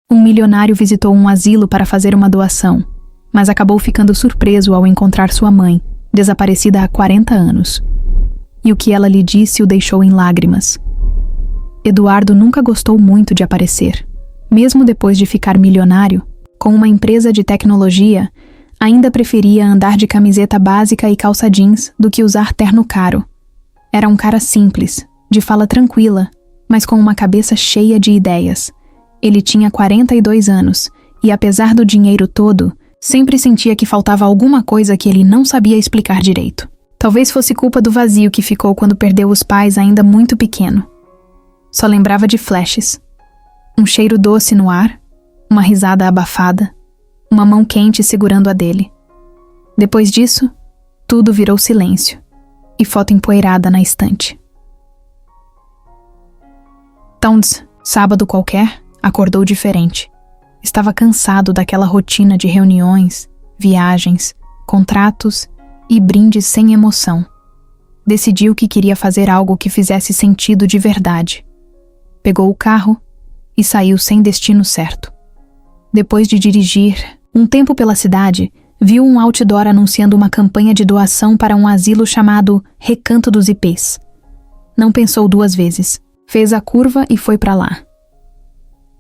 Um milionário visitou um asilo para fazer uma doação, mas acabou ficando surpreso ao encontrar sua mãe, desaparecida há 40 anos. E o que ela lhe disse o deixou em lágrimas. Eduardo nunca gostou muito de aparecer. Mesmo depois de ficar milionário, com uma empresa de tecnologia, ainda preferia andar de camiseta básica e calça jeans do que usar terno caro. Era um cara simples, de fala tranquila, mas com uma cabeça cheia de ideias. Ele tinha 42 anos e, apesar do dinheiro todo, sempre sentia que faltava alguma coisa que ele não sabia explicar direito. Talvez fosse culpa do vazio que ficou quando perdeu os pais ainda muito pequeno. Só lembrava de flashes. Um cheiro doce no ar, uma risada abafada, uma mão quente segurando a dele. Depois disso, tudo virou silêncio e foto empoeirada na estante. Towns, sábado qualquer, acordou diferente. Estava cansado daquela rotina de reuniões, viagens, contratos e brindes sem emoção. Decidiu que queria fazer algo que fizesse sentido de verdade. Pegou o carro e saiu sem destino certo. Depois de dirigir um tempo pela cidade, viu um outdoor anunciando uma campanha de doação para um asilo chamado Recanto dos Ipês. Não pensou duas vezes. Fez a curva e foi para lá.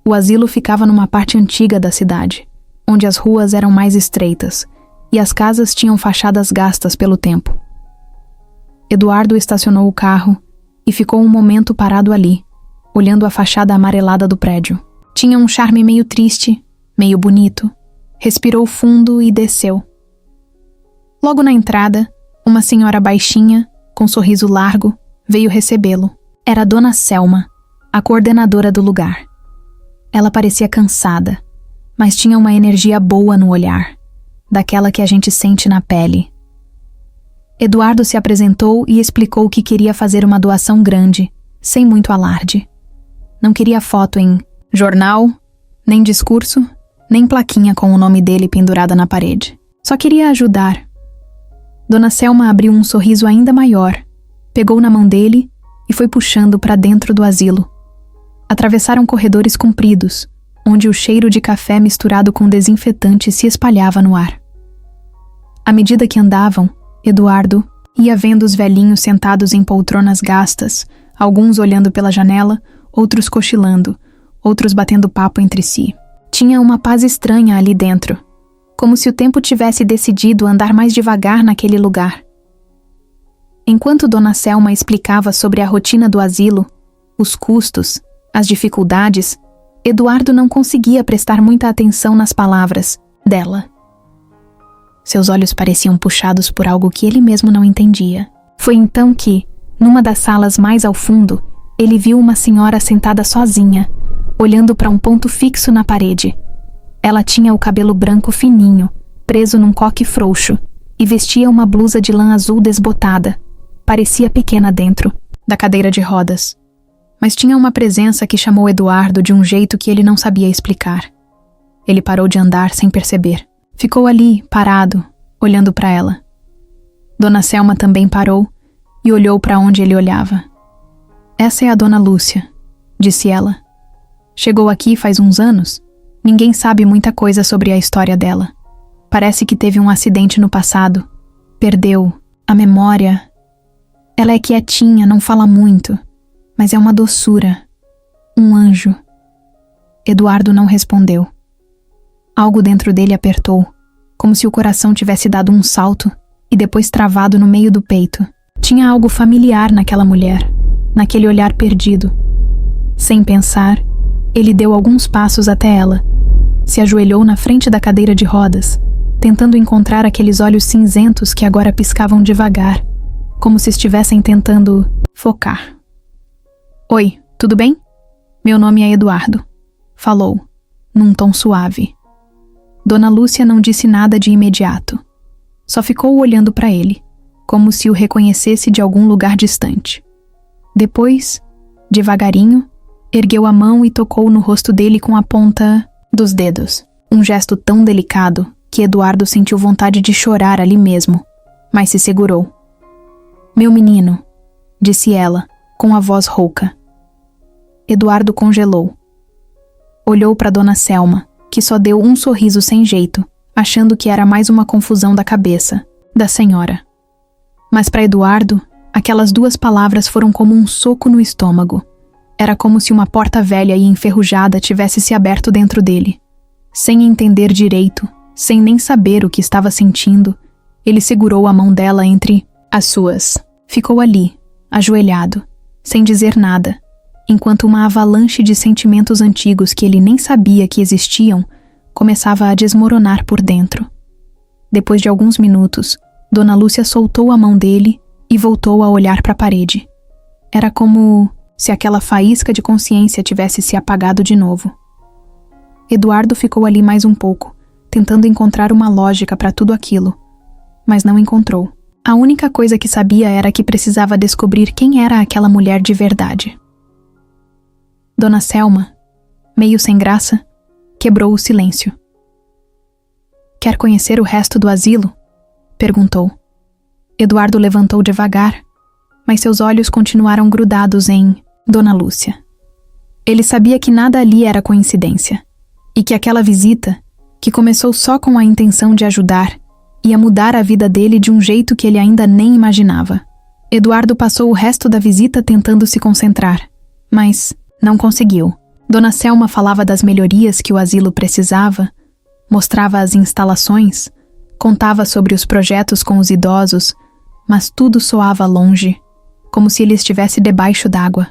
O asilo ficava numa parte antiga da cidade, onde as ruas eram mais estreitas e as casas tinham fachadas gastas pelo tempo. Eduardo estacionou o carro e ficou um momento parado ali, olhando a fachada amarelada do prédio. Tinha um charme meio triste, meio bonito. Respirou fundo e desceu. Logo na entrada, uma senhora baixinha, com sorriso largo, veio recebê-lo. Era Dona Selma, a coordenadora do lugar. Ela parecia cansada, mas tinha uma energia boa no olhar, daquela que a gente sente na pele. Eduardo se apresentou e explicou que queria fazer uma doação grande, sem muito alarde. Não queria foto em jornal, nem discurso, nem plaquinha com o nome dele pendurada na parede. Só queria ajudar. Dona Selma abriu um sorriso ainda maior, pegou na mão dele e foi puxando para dentro do asilo. Atravessaram corredores compridos, onde o cheiro de café misturado com desinfetante se espalhava no ar. À medida que andavam, Eduardo ia vendo os velhinhos sentados em poltronas gastas, alguns olhando pela janela, outros cochilando, outros batendo papo entre si. Tinha uma paz estranha ali dentro, como se o tempo tivesse decidido andar mais devagar naquele lugar. Enquanto Dona Selma explicava sobre a rotina do asilo, os custos, as dificuldades, Eduardo não conseguia prestar muita atenção nas palavras dela. Seus olhos pareciam puxados por algo que ele mesmo não entendia. Foi então que, numa das salas mais ao fundo, ele viu uma senhora sentada sozinha, olhando para um ponto fixo na parede. Ela tinha o cabelo branco fininho, preso num coque frouxo, e vestia uma blusa de lã azul desbotada. Parecia pequena dentro da cadeira de rodas, mas tinha uma presença que chamou Eduardo de um jeito que ele não sabia explicar. Ele parou de andar sem perceber. Ficou ali, parado, olhando para ela. Dona Selma também parou e olhou para onde ele olhava. "Essa é a Dona Lúcia", disse ela. "Chegou aqui faz uns anos. Ninguém sabe muita coisa sobre a história dela. Parece que teve um acidente no passado. Perdeu a memória. Ela é quietinha, não fala muito, mas é uma doçura. Um anjo." Eduardo não respondeu. Algo dentro dele apertou, como se o coração tivesse dado um salto e depois travado no meio do peito. Tinha algo familiar naquela mulher, naquele olhar perdido. Sem pensar, ele deu alguns passos até ela, se ajoelhou na frente da cadeira de rodas, tentando encontrar aqueles olhos cinzentos que agora piscavam devagar, como se estivessem tentando focar. "Oi, tudo bem? Meu nome é Eduardo", falou, num tom suave. Dona Lúcia não disse nada de imediato. Só ficou olhando para ele, como se o reconhecesse de algum lugar distante. Depois, devagarinho, ergueu a mão e tocou no rosto dele com a ponta dos dedos. Um gesto tão delicado que Eduardo sentiu vontade de chorar ali mesmo, mas se segurou. "Meu menino", disse ela, com a voz rouca. Eduardo congelou. Olhou para Dona Selma, que só deu um sorriso sem jeito, achando que era mais uma confusão da cabeça da senhora. Mas para Eduardo, aquelas duas palavras foram como um soco no estômago. Era como se uma porta velha e enferrujada tivesse se aberto dentro dele. Sem entender direito, sem nem saber o que estava sentindo, ele segurou a mão dela entre as suas. Ficou ali, ajoelhado, sem dizer nada, enquanto uma avalanche de sentimentos antigos que ele nem sabia que existiam começava a desmoronar por dentro. Depois de alguns minutos, Dona Lúcia soltou a mão dele e voltou a olhar para a parede. Era como se aquela faísca de consciência tivesse se apagado de novo. Eduardo ficou ali mais um pouco, tentando encontrar uma lógica para tudo aquilo, mas não encontrou. A única coisa que sabia era que precisava descobrir quem era aquela mulher de verdade. Dona Selma, meio sem graça, quebrou o silêncio. "Quer conhecer o resto do asilo?" perguntou. Eduardo levantou devagar, mas seus olhos continuaram grudados em Dona Lúcia. Ele sabia que nada ali era coincidência, e que aquela visita, que começou só com a intenção de ajudar, ia mudar a vida dele de um jeito que ele ainda nem imaginava. Eduardo passou o resto da visita tentando se concentrar, mas não conseguiu. Dona Selma falava das melhorias que o asilo precisava, mostrava as instalações, contava sobre os projetos com os idosos, mas tudo soava longe, como se ele estivesse debaixo d'água.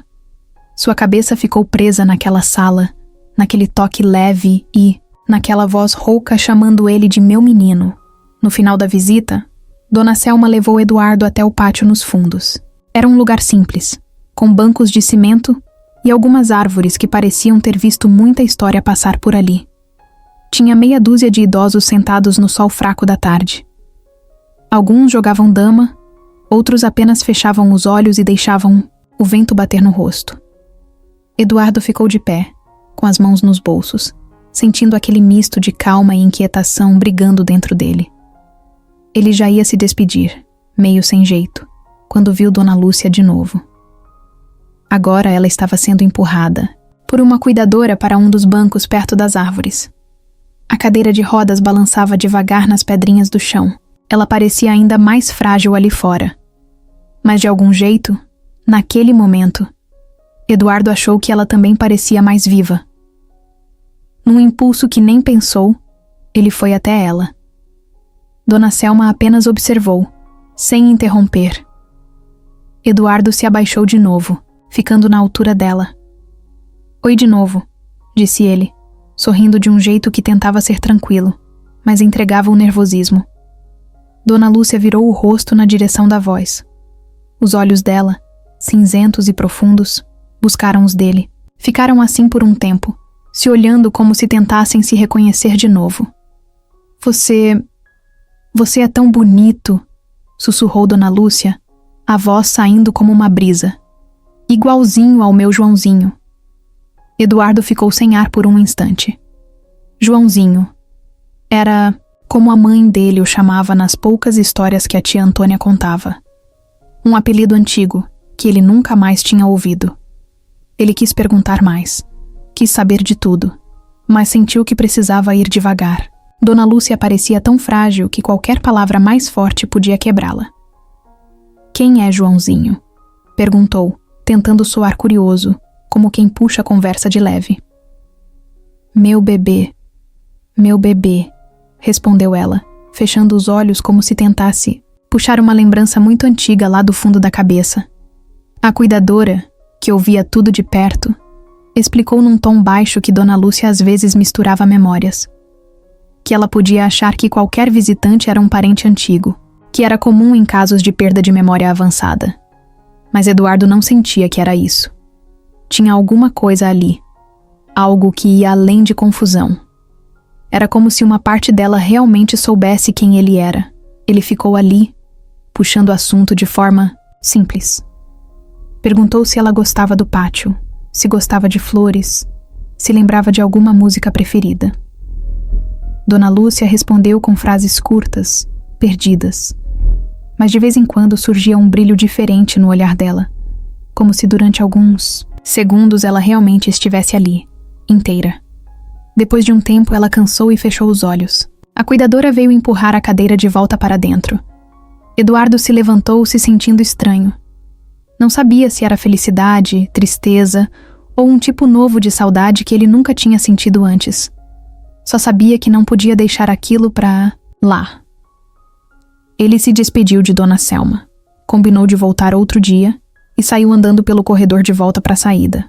Sua cabeça ficou presa naquela sala, naquele toque leve e naquela voz rouca chamando ele de meu menino. No final da visita, Dona Selma levou Eduardo até o pátio nos fundos. Era um lugar simples, com bancos de cimento e algumas árvores que pareciam ter visto muita história passar por ali. Tinha meia dúzia de idosos sentados no sol fraco da tarde. Alguns jogavam dama, outros apenas fechavam os olhos e deixavam o vento bater no rosto. Eduardo ficou de pé, com as mãos nos bolsos, sentindo aquele misto de calma e inquietação brigando dentro dele. Ele já ia se despedir, meio sem jeito, quando viu Dona Lúcia de novo. Agora ela estava sendo empurrada por uma cuidadora para um dos bancos perto das árvores. A cadeira de rodas balançava devagar nas pedrinhas do chão. Ela parecia ainda mais frágil ali fora. Mas de algum jeito, naquele momento, Eduardo achou que ela também parecia mais viva. Num impulso que nem pensou, ele foi até ela. Dona Selma apenas observou, sem interromper. Eduardo se abaixou de novo, ficando na altura dela. "Oi de novo", disse ele, sorrindo de um jeito que tentava ser tranquilo, mas entregava o nervosismo. Dona Lúcia virou o rosto na direção da voz. Os olhos dela, cinzentos e profundos, buscaram os dele. Ficaram assim por um tempo, se olhando como se tentassem se reconhecer de novo. Você é tão bonito", sussurrou Dona Lúcia, a voz saindo como uma brisa. "Igualzinho ao meu Joãozinho." Eduardo ficou sem ar por um instante. Joãozinho. Era como a mãe dele o chamava nas poucas histórias que a tia Antônia contava. Um apelido antigo, que ele nunca mais tinha ouvido. Ele quis perguntar mais. Quis saber de tudo, mas sentiu que precisava ir devagar. Dona Lúcia parecia tão frágil que qualquer palavra mais forte podia quebrá-la. "Quem é Joãozinho?" perguntou, tentando soar curioso, como quem puxa a conversa de leve. Meu bebê, respondeu ela, fechando os olhos como se tentasse puxar uma lembrança muito antiga lá do fundo da cabeça. A cuidadora, que ouvia tudo de perto, explicou num tom baixo que Dona Lúcia às vezes misturava memórias. Que ela podia achar que qualquer visitante era um parente antigo, que era comum em casos de perda de memória avançada. Mas Eduardo não sentia que era isso. Tinha alguma coisa ali, algo que ia além de confusão. Era como se uma parte dela realmente soubesse quem ele era. Ele ficou ali, puxando o assunto de forma simples. Perguntou se ela gostava do pátio, se gostava de flores, se lembrava de alguma música preferida. Dona Lúcia respondeu com frases curtas, perdidas. Mas de vez em quando surgia um brilho diferente no olhar dela, como se durante alguns segundos ela realmente estivesse ali, inteira, Depois de um tempo, ela cansou e fechou os olhos. A cuidadora veio empurrar a cadeira de volta para dentro. Eduardo se levantou, se sentindo estranho. Não sabia se era felicidade, tristeza ou um tipo novo de saudade que ele nunca tinha sentido antes. Só sabia que não podia deixar aquilo pra lá. Ele se despediu de Dona Selma, combinou de voltar outro dia e saiu andando pelo corredor de volta para a saída.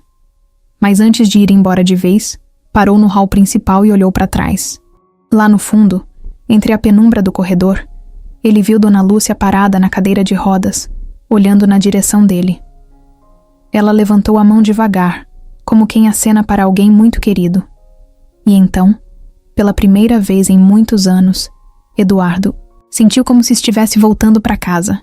Mas antes de ir embora de vez, parou no hall principal e olhou para trás. Lá no fundo, entre a penumbra do corredor, ele viu Dona Lúcia parada na cadeira de rodas, olhando na direção dele. Ela levantou a mão devagar, como quem acena para alguém muito querido. E então, pela primeira vez em muitos anos, Eduardo sentiu como se estivesse voltando para casa.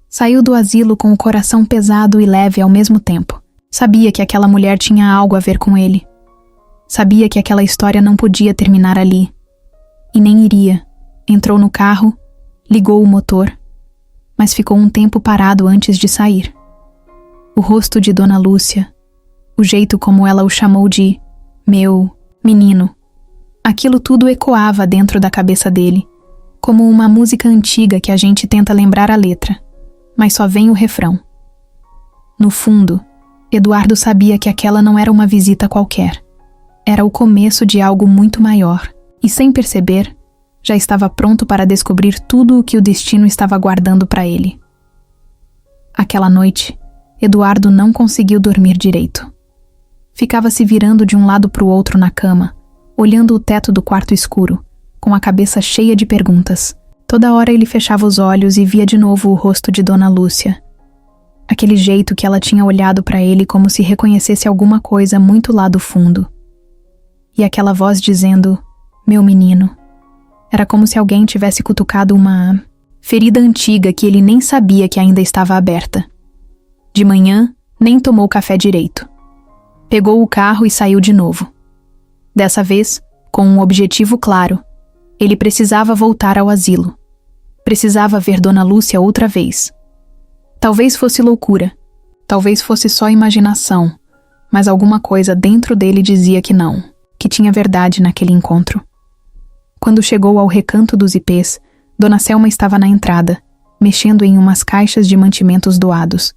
Saiu do asilo com o coração pesado e leve ao mesmo tempo. Sabia que aquela mulher tinha algo a ver com ele. Sabia que aquela história não podia terminar ali. E nem iria. Entrou no carro, ligou o motor, mas ficou um tempo parado antes de sair. O rosto de Dona Lúcia, o jeito como ela o chamou de meu menino, aquilo tudo ecoava dentro da cabeça dele, como uma música antiga que a gente tenta lembrar a letra, mas só vem o refrão. No fundo, Eduardo sabia que aquela não era uma visita qualquer. Era o começo de algo muito maior, e sem perceber, já estava pronto para descobrir tudo o que o destino estava guardando para ele. Aquela noite, Eduardo não conseguiu dormir direito. Ficava se virando de um lado para o outro na cama, olhando o teto do quarto escuro, com a cabeça cheia de perguntas. Toda hora ele fechava os olhos e via de novo o rosto de Dona Lúcia. Aquele jeito que ela tinha olhado para ele como se reconhecesse alguma coisa muito lá do fundo. E aquela voz dizendo, meu menino. Era como se alguém tivesse cutucado uma ferida antiga que ele nem sabia que ainda estava aberta. De manhã, nem tomou café direito. Pegou o carro e saiu de novo. Dessa vez, com um objetivo claro. Ele precisava voltar ao asilo. Precisava ver Dona Lúcia outra vez. Talvez fosse loucura. Talvez fosse só imaginação. Mas alguma coisa dentro dele dizia que não. Que tinha verdade naquele encontro. Quando chegou ao recanto dos ipês, Dona Selma estava na entrada, mexendo em umas caixas de mantimentos doados.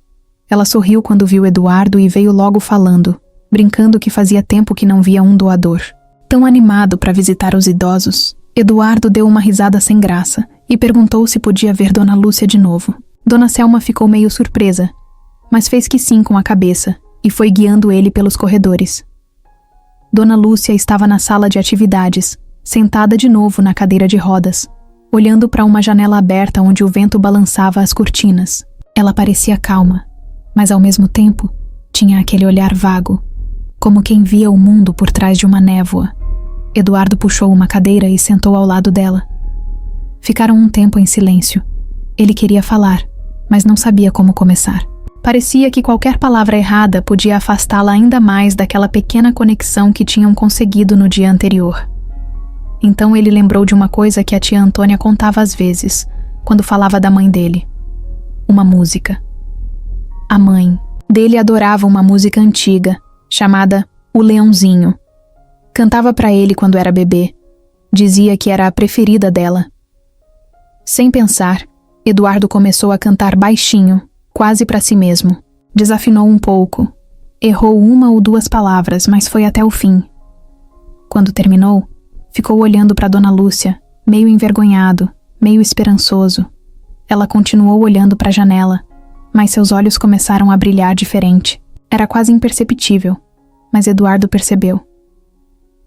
Ela sorriu quando viu Eduardo e veio logo falando, brincando que fazia tempo que não via um doador. Tão animado para visitar os idosos, Eduardo deu uma risada sem graça e perguntou se podia ver Dona Lúcia de novo. Dona Selma ficou meio surpresa, mas fez que sim com a cabeça e foi guiando ele pelos corredores. Dona Lúcia estava na sala de atividades, sentada de novo na cadeira de rodas, olhando para uma janela aberta onde o vento balançava as cortinas. Ela parecia calma, mas ao mesmo tempo tinha aquele olhar vago, como quem via o mundo por trás de uma névoa. Eduardo puxou uma cadeira e sentou ao lado dela. Ficaram um tempo em silêncio. Ele queria falar, mas não sabia como começar. Parecia que qualquer palavra errada podia afastá-la ainda mais daquela pequena conexão que tinham conseguido no dia anterior. Então ele lembrou de uma coisa que a tia Antônia contava às vezes, quando falava da mãe dele. Uma música. A mãe dele adorava uma música antiga, chamada O Leãozinho. Cantava para ele quando era bebê. Dizia que era a preferida dela. Sem pensar, Eduardo começou a cantar baixinho, quase para si mesmo. Desafinou um pouco. Errou uma ou duas palavras, mas foi até o fim. Quando terminou, ficou olhando para Dona Lúcia, meio envergonhado, meio esperançoso. Ela continuou olhando para a janela, mas seus olhos começaram a brilhar diferente. Era quase imperceptível, mas Eduardo percebeu.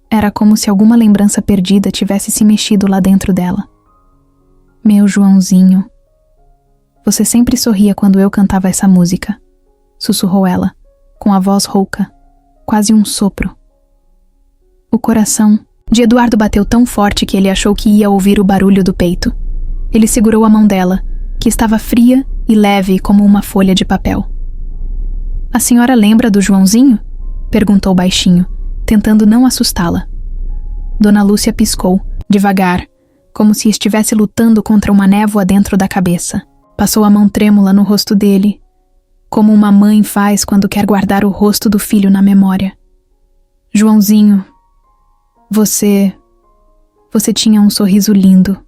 Era como se alguma lembrança perdida tivesse se mexido lá dentro dela. Meu Joãozinho. Você sempre sorria quando eu cantava essa música, sussurrou ela, com a voz rouca, quase um sopro. O coração de Eduardo bateu tão forte que ele achou que ia ouvir o barulho do peito. Ele segurou a mão dela, que estava fria e leve como uma folha de papel. A senhora lembra do Joãozinho? Perguntou baixinho, tentando não assustá-la. Dona Lúcia piscou, devagar, como se estivesse lutando contra uma névoa dentro da cabeça. Passou a mão trêmula no rosto dele, como uma mãe faz quando quer guardar o rosto do filho na memória. Joãozinho. Você tinha um sorriso lindo,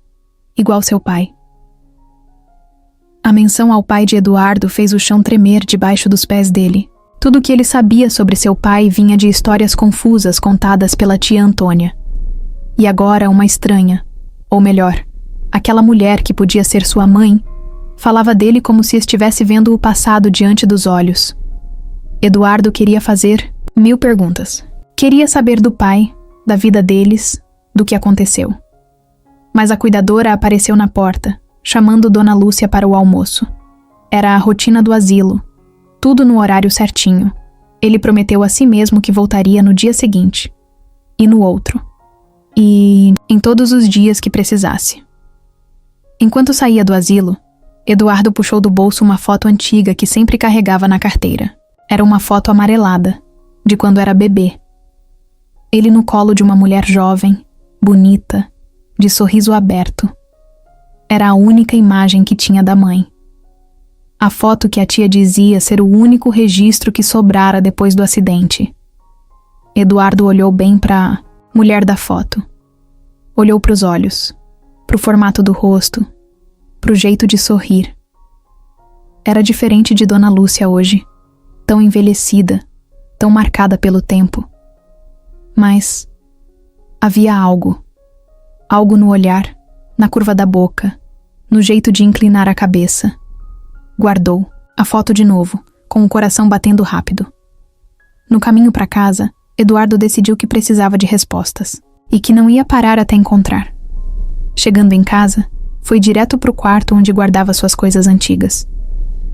igual seu pai. A menção ao pai de Eduardo fez o chão tremer debaixo dos pés dele. Tudo o que ele sabia sobre seu pai vinha de histórias confusas contadas pela tia Antônia. E agora uma estranha, ou melhor, aquela mulher que podia ser sua mãe, falava dele como se estivesse vendo o passado diante dos olhos. Eduardo queria fazer 1000 perguntas. Queria saber do pai, da vida deles, do que aconteceu. Mas a cuidadora apareceu na porta, chamando Dona Lúcia para o almoço. Era a rotina do asilo, tudo no horário certinho. Ele prometeu a si mesmo que voltaria no dia seguinte, e no outro, e em todos os dias que precisasse. Enquanto saía do asilo, Eduardo puxou do bolso uma foto antiga que sempre carregava na carteira. Era uma foto amarelada, de quando era bebê. Ele no colo de uma mulher jovem, bonita, de sorriso aberto. Era a única imagem que tinha da mãe. A foto que a tia dizia ser o único registro que sobrara depois do acidente. Eduardo olhou bem para a mulher da foto. Olhou para os olhos, para o formato do rosto, para o jeito de sorrir. Era diferente de Dona Lúcia hoje, tão envelhecida, tão marcada pelo tempo. Mas havia algo no olhar, na curva da boca, no jeito de inclinar a cabeça. Guardou a foto de novo, com o coração batendo rápido. No caminho para casa, Eduardo decidiu que precisava de respostas e que não ia parar até encontrar. Chegando em casa, foi direto para o quarto onde guardava suas coisas antigas.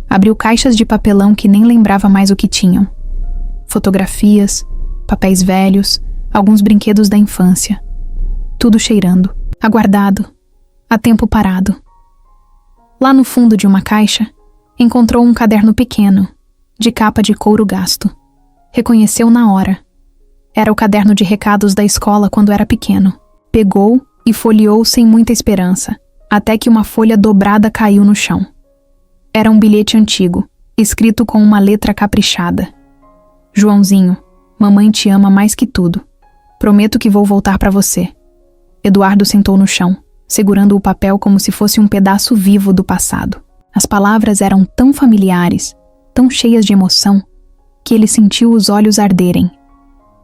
Abriu caixas de papelão que nem lembrava mais o que tinham. Fotografias, papéis velhos, alguns brinquedos da infância. Tudo cheirando, aguardado, a tempo parado. Lá no fundo de uma caixa, encontrou um caderno pequeno, de capa de couro gasto. Reconheceu na hora. Era o caderno de recados da escola quando era pequeno. Pegou e folheou sem muita esperança, até que uma folha dobrada caiu no chão. Era um bilhete antigo, escrito com uma letra caprichada. Joãozinho, mamãe te ama mais que tudo. Prometo que vou voltar para você. Eduardo sentou no chão, segurando o papel como se fosse um pedaço vivo do passado. As palavras eram tão familiares, tão cheias de emoção, que ele sentiu os olhos arderem.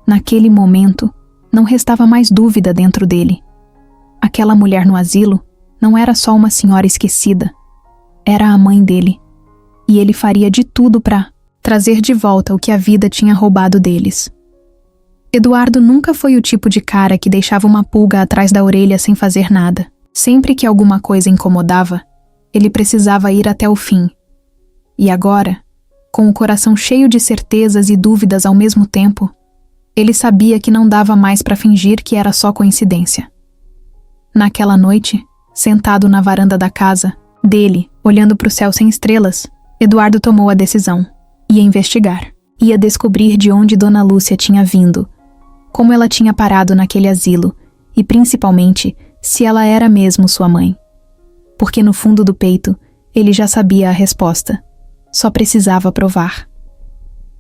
Naquele momento, não restava mais dúvida dentro dele. Aquela mulher no asilo não era só uma senhora esquecida. Era a mãe dele. E ele faria de tudo para trazer de volta o que a vida tinha roubado deles. Eduardo nunca foi o tipo de cara que deixava uma pulga atrás da orelha sem fazer nada. Sempre que alguma coisa incomodava, ele precisava ir até o fim. E agora, com o coração cheio de certezas e dúvidas ao mesmo tempo, ele sabia que não dava mais para fingir que era só coincidência. Naquela noite, sentado na varanda da casa dele, olhando para o céu sem estrelas, Eduardo tomou a decisão. Ia investigar. Ia descobrir de onde Dona Lúcia tinha vindo, como ela tinha parado naquele asilo e, principalmente, se ela era mesmo sua mãe. Porque no fundo do peito, ele já sabia a resposta. Só precisava provar.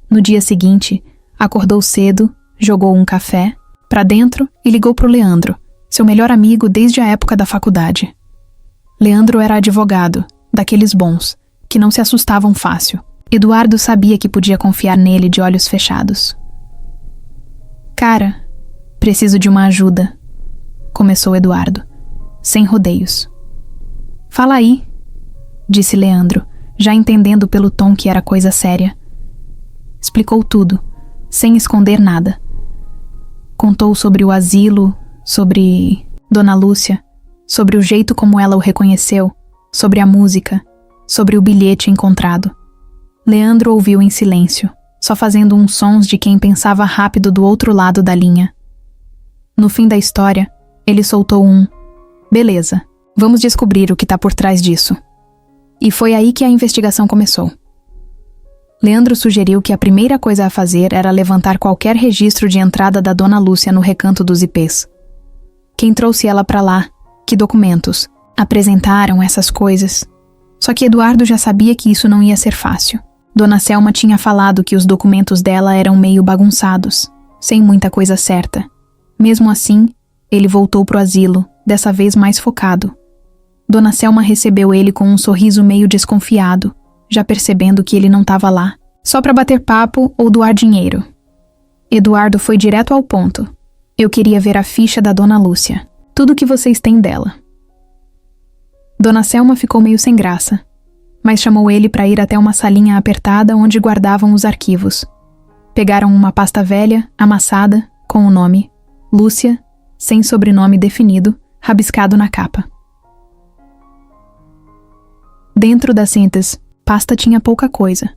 No dia seguinte, acordou cedo, jogou um café pra dentro e ligou pro Leandro, seu melhor amigo desde a época da faculdade. Leandro era advogado, daqueles bons, que não se assustavam fácil. Eduardo sabia que podia confiar nele de olhos fechados. Cara, preciso de uma ajuda, começou Eduardo, sem rodeios. Fala aí, disse Leandro, já entendendo pelo tom que era coisa séria. Explicou tudo, sem esconder nada. Contou sobre o asilo, sobre Dona Lúcia, sobre o jeito como ela o reconheceu, sobre a música, sobre o bilhete encontrado. Leandro ouviu em silêncio, só fazendo uns sons de quem pensava rápido do outro lado da linha. No fim da história, ele soltou um "Beleza, vamos descobrir o que tá por trás disso." E foi aí que a investigação começou. Leandro sugeriu que a primeira coisa a fazer era levantar qualquer registro de entrada da Dona Lúcia no recanto dos IPs. Quem trouxe ela pra lá? Que documentos? Apresentaram essas coisas? Só que Eduardo já sabia que isso não ia ser fácil. Dona Selma tinha falado que os documentos dela eram meio bagunçados, sem muita coisa certa. Mesmo assim, ele voltou pro asilo, dessa vez mais focado. Dona Selma recebeu ele com um sorriso meio desconfiado, já percebendo que ele não estava lá, só para bater papo ou doar dinheiro. Eduardo foi direto ao ponto. Eu queria ver a ficha da Dona Lúcia. Tudo que vocês têm dela. Dona Selma ficou meio sem graça, mas chamou ele para ir até uma salinha apertada onde guardavam os arquivos. Pegaram uma pasta velha, amassada, com o nome Lúcia, sem sobrenome definido, rabiscado na capa. Dentro da síntese, pasta tinha pouca coisa.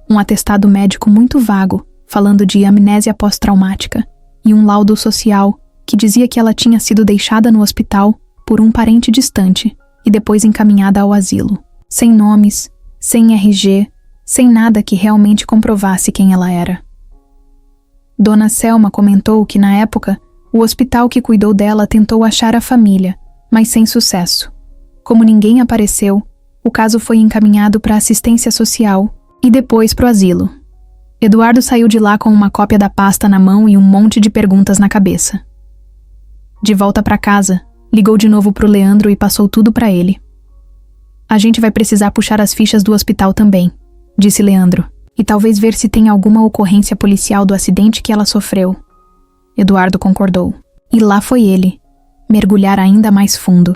Um atestado médico muito vago, falando de amnésia pós-traumática, e um laudo social que dizia que ela tinha sido deixada no hospital por um parente distante e depois encaminhada ao asilo. Sem nomes, sem RG, sem nada que realmente comprovasse quem ela era. Dona Selma comentou que, na época, o hospital que cuidou dela tentou achar a família, mas sem sucesso. Como ninguém apareceu, o caso foi encaminhado para assistência social e depois para o asilo. Eduardo saiu de lá com uma cópia da pasta na mão e um monte de perguntas na cabeça. De volta para casa, ligou de novo pro Leandro e passou tudo para ele. A gente vai precisar puxar as fichas do hospital também, disse Leandro, e talvez ver se tem alguma ocorrência policial do acidente que ela sofreu. Eduardo concordou. E lá foi ele, mergulhar ainda mais fundo.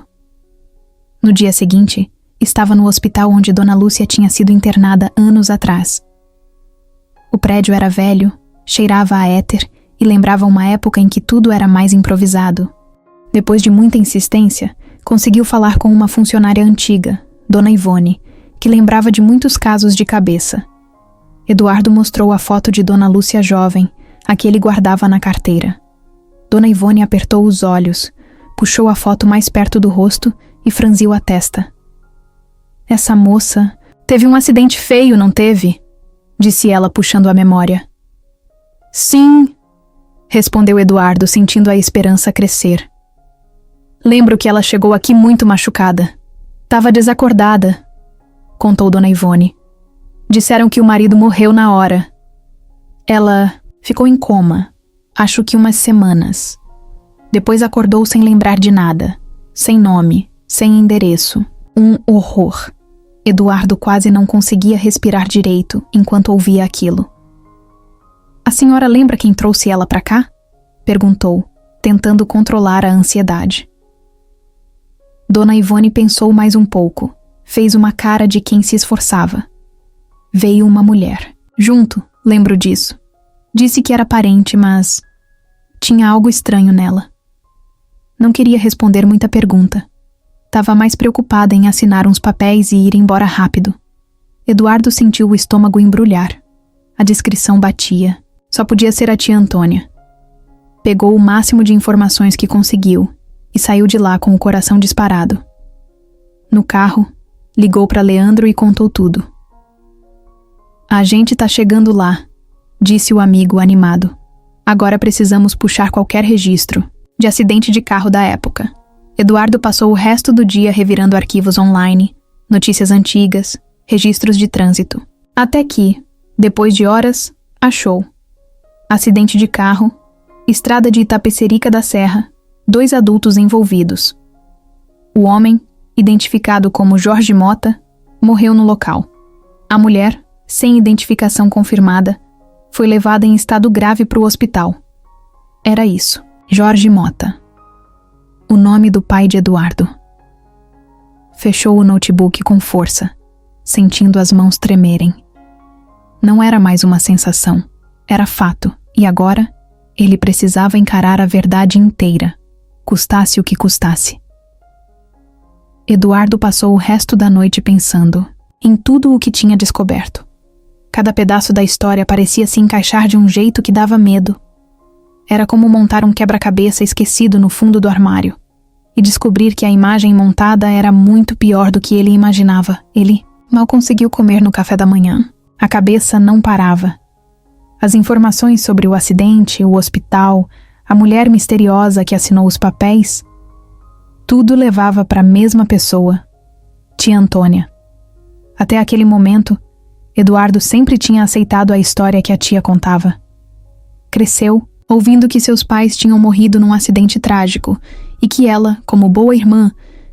No dia seguinte, estava no hospital onde Dona Lúcia tinha sido internada anos atrás. O prédio era velho, cheirava a éter e lembrava uma época em que tudo era mais improvisado. Depois de muita insistência, conseguiu falar com uma funcionária antiga, Dona Ivone, que lembrava de muitos casos de cabeça. Eduardo mostrou a foto de Dona Lúcia jovem, a que ele guardava na carteira. Dona Ivone apertou os olhos, puxou a foto mais perto do rosto e franziu a testa. Essa moça teve um acidente feio, não teve? Disse ela, puxando a memória. Sim, respondeu Eduardo, sentindo a esperança crescer. Lembro que ela chegou aqui muito machucada. Tava desacordada, contou Dona Ivone. Disseram que o marido morreu na hora. Ela ficou em coma, acho que umas semanas. Depois acordou sem lembrar de nada, sem nome, sem endereço. Um horror. Eduardo quase não conseguia respirar direito enquanto ouvia aquilo. A senhora lembra quem trouxe ela para cá? Perguntou, tentando controlar a ansiedade. Dona Ivone pensou mais um pouco, fez uma cara de quem se esforçava. Veio uma mulher. Junto, lembro disso. Disse que era parente, mas tinha algo estranho nela. Não queria responder muita pergunta. Estava mais preocupada em assinar uns papéis e ir embora rápido. Eduardo sentiu o estômago embrulhar. A descrição batia. Só podia ser a tia Antônia. Pegou o máximo de informações que conseguiu e saiu de lá com o coração disparado. No carro, ligou para Leandro e contou tudo. A gente tá chegando lá, disse o amigo animado. Agora precisamos puxar qualquer registro de acidente de carro da época. Eduardo passou o resto do dia revirando arquivos online, notícias antigas, registros de trânsito. Até que, depois de horas, achou. Acidente de carro, estrada de Itapecerica da Serra, 2 adultos envolvidos. O homem, identificado como Jorge Mota, morreu no local. A mulher, sem identificação confirmada, foi levada em estado grave para o hospital. Era isso, Jorge Mota. O nome do pai de Eduardo. Fechou o notebook com força, sentindo as mãos tremerem. Não era mais uma sensação, era fato, e agora ele precisava encarar a verdade inteira, custasse o que custasse. Eduardo passou o resto da noite pensando em tudo o que tinha descoberto. Cada pedaço da história parecia se encaixar de um jeito que dava medo. Era como montar um quebra-cabeça esquecido no fundo do armário e descobrir que a imagem montada era muito pior do que ele imaginava. Ele mal conseguiu comer no café da manhã. A cabeça não parava. As informações sobre o acidente, o hospital, a mulher misteriosa que assinou os papéis, tudo levava para a mesma pessoa, tia Antônia. Até aquele momento, Eduardo sempre tinha aceitado a história que a tia contava. Cresceu ouvindo que seus pais tinham morrido num acidente trágico e que ela, como boa irmã,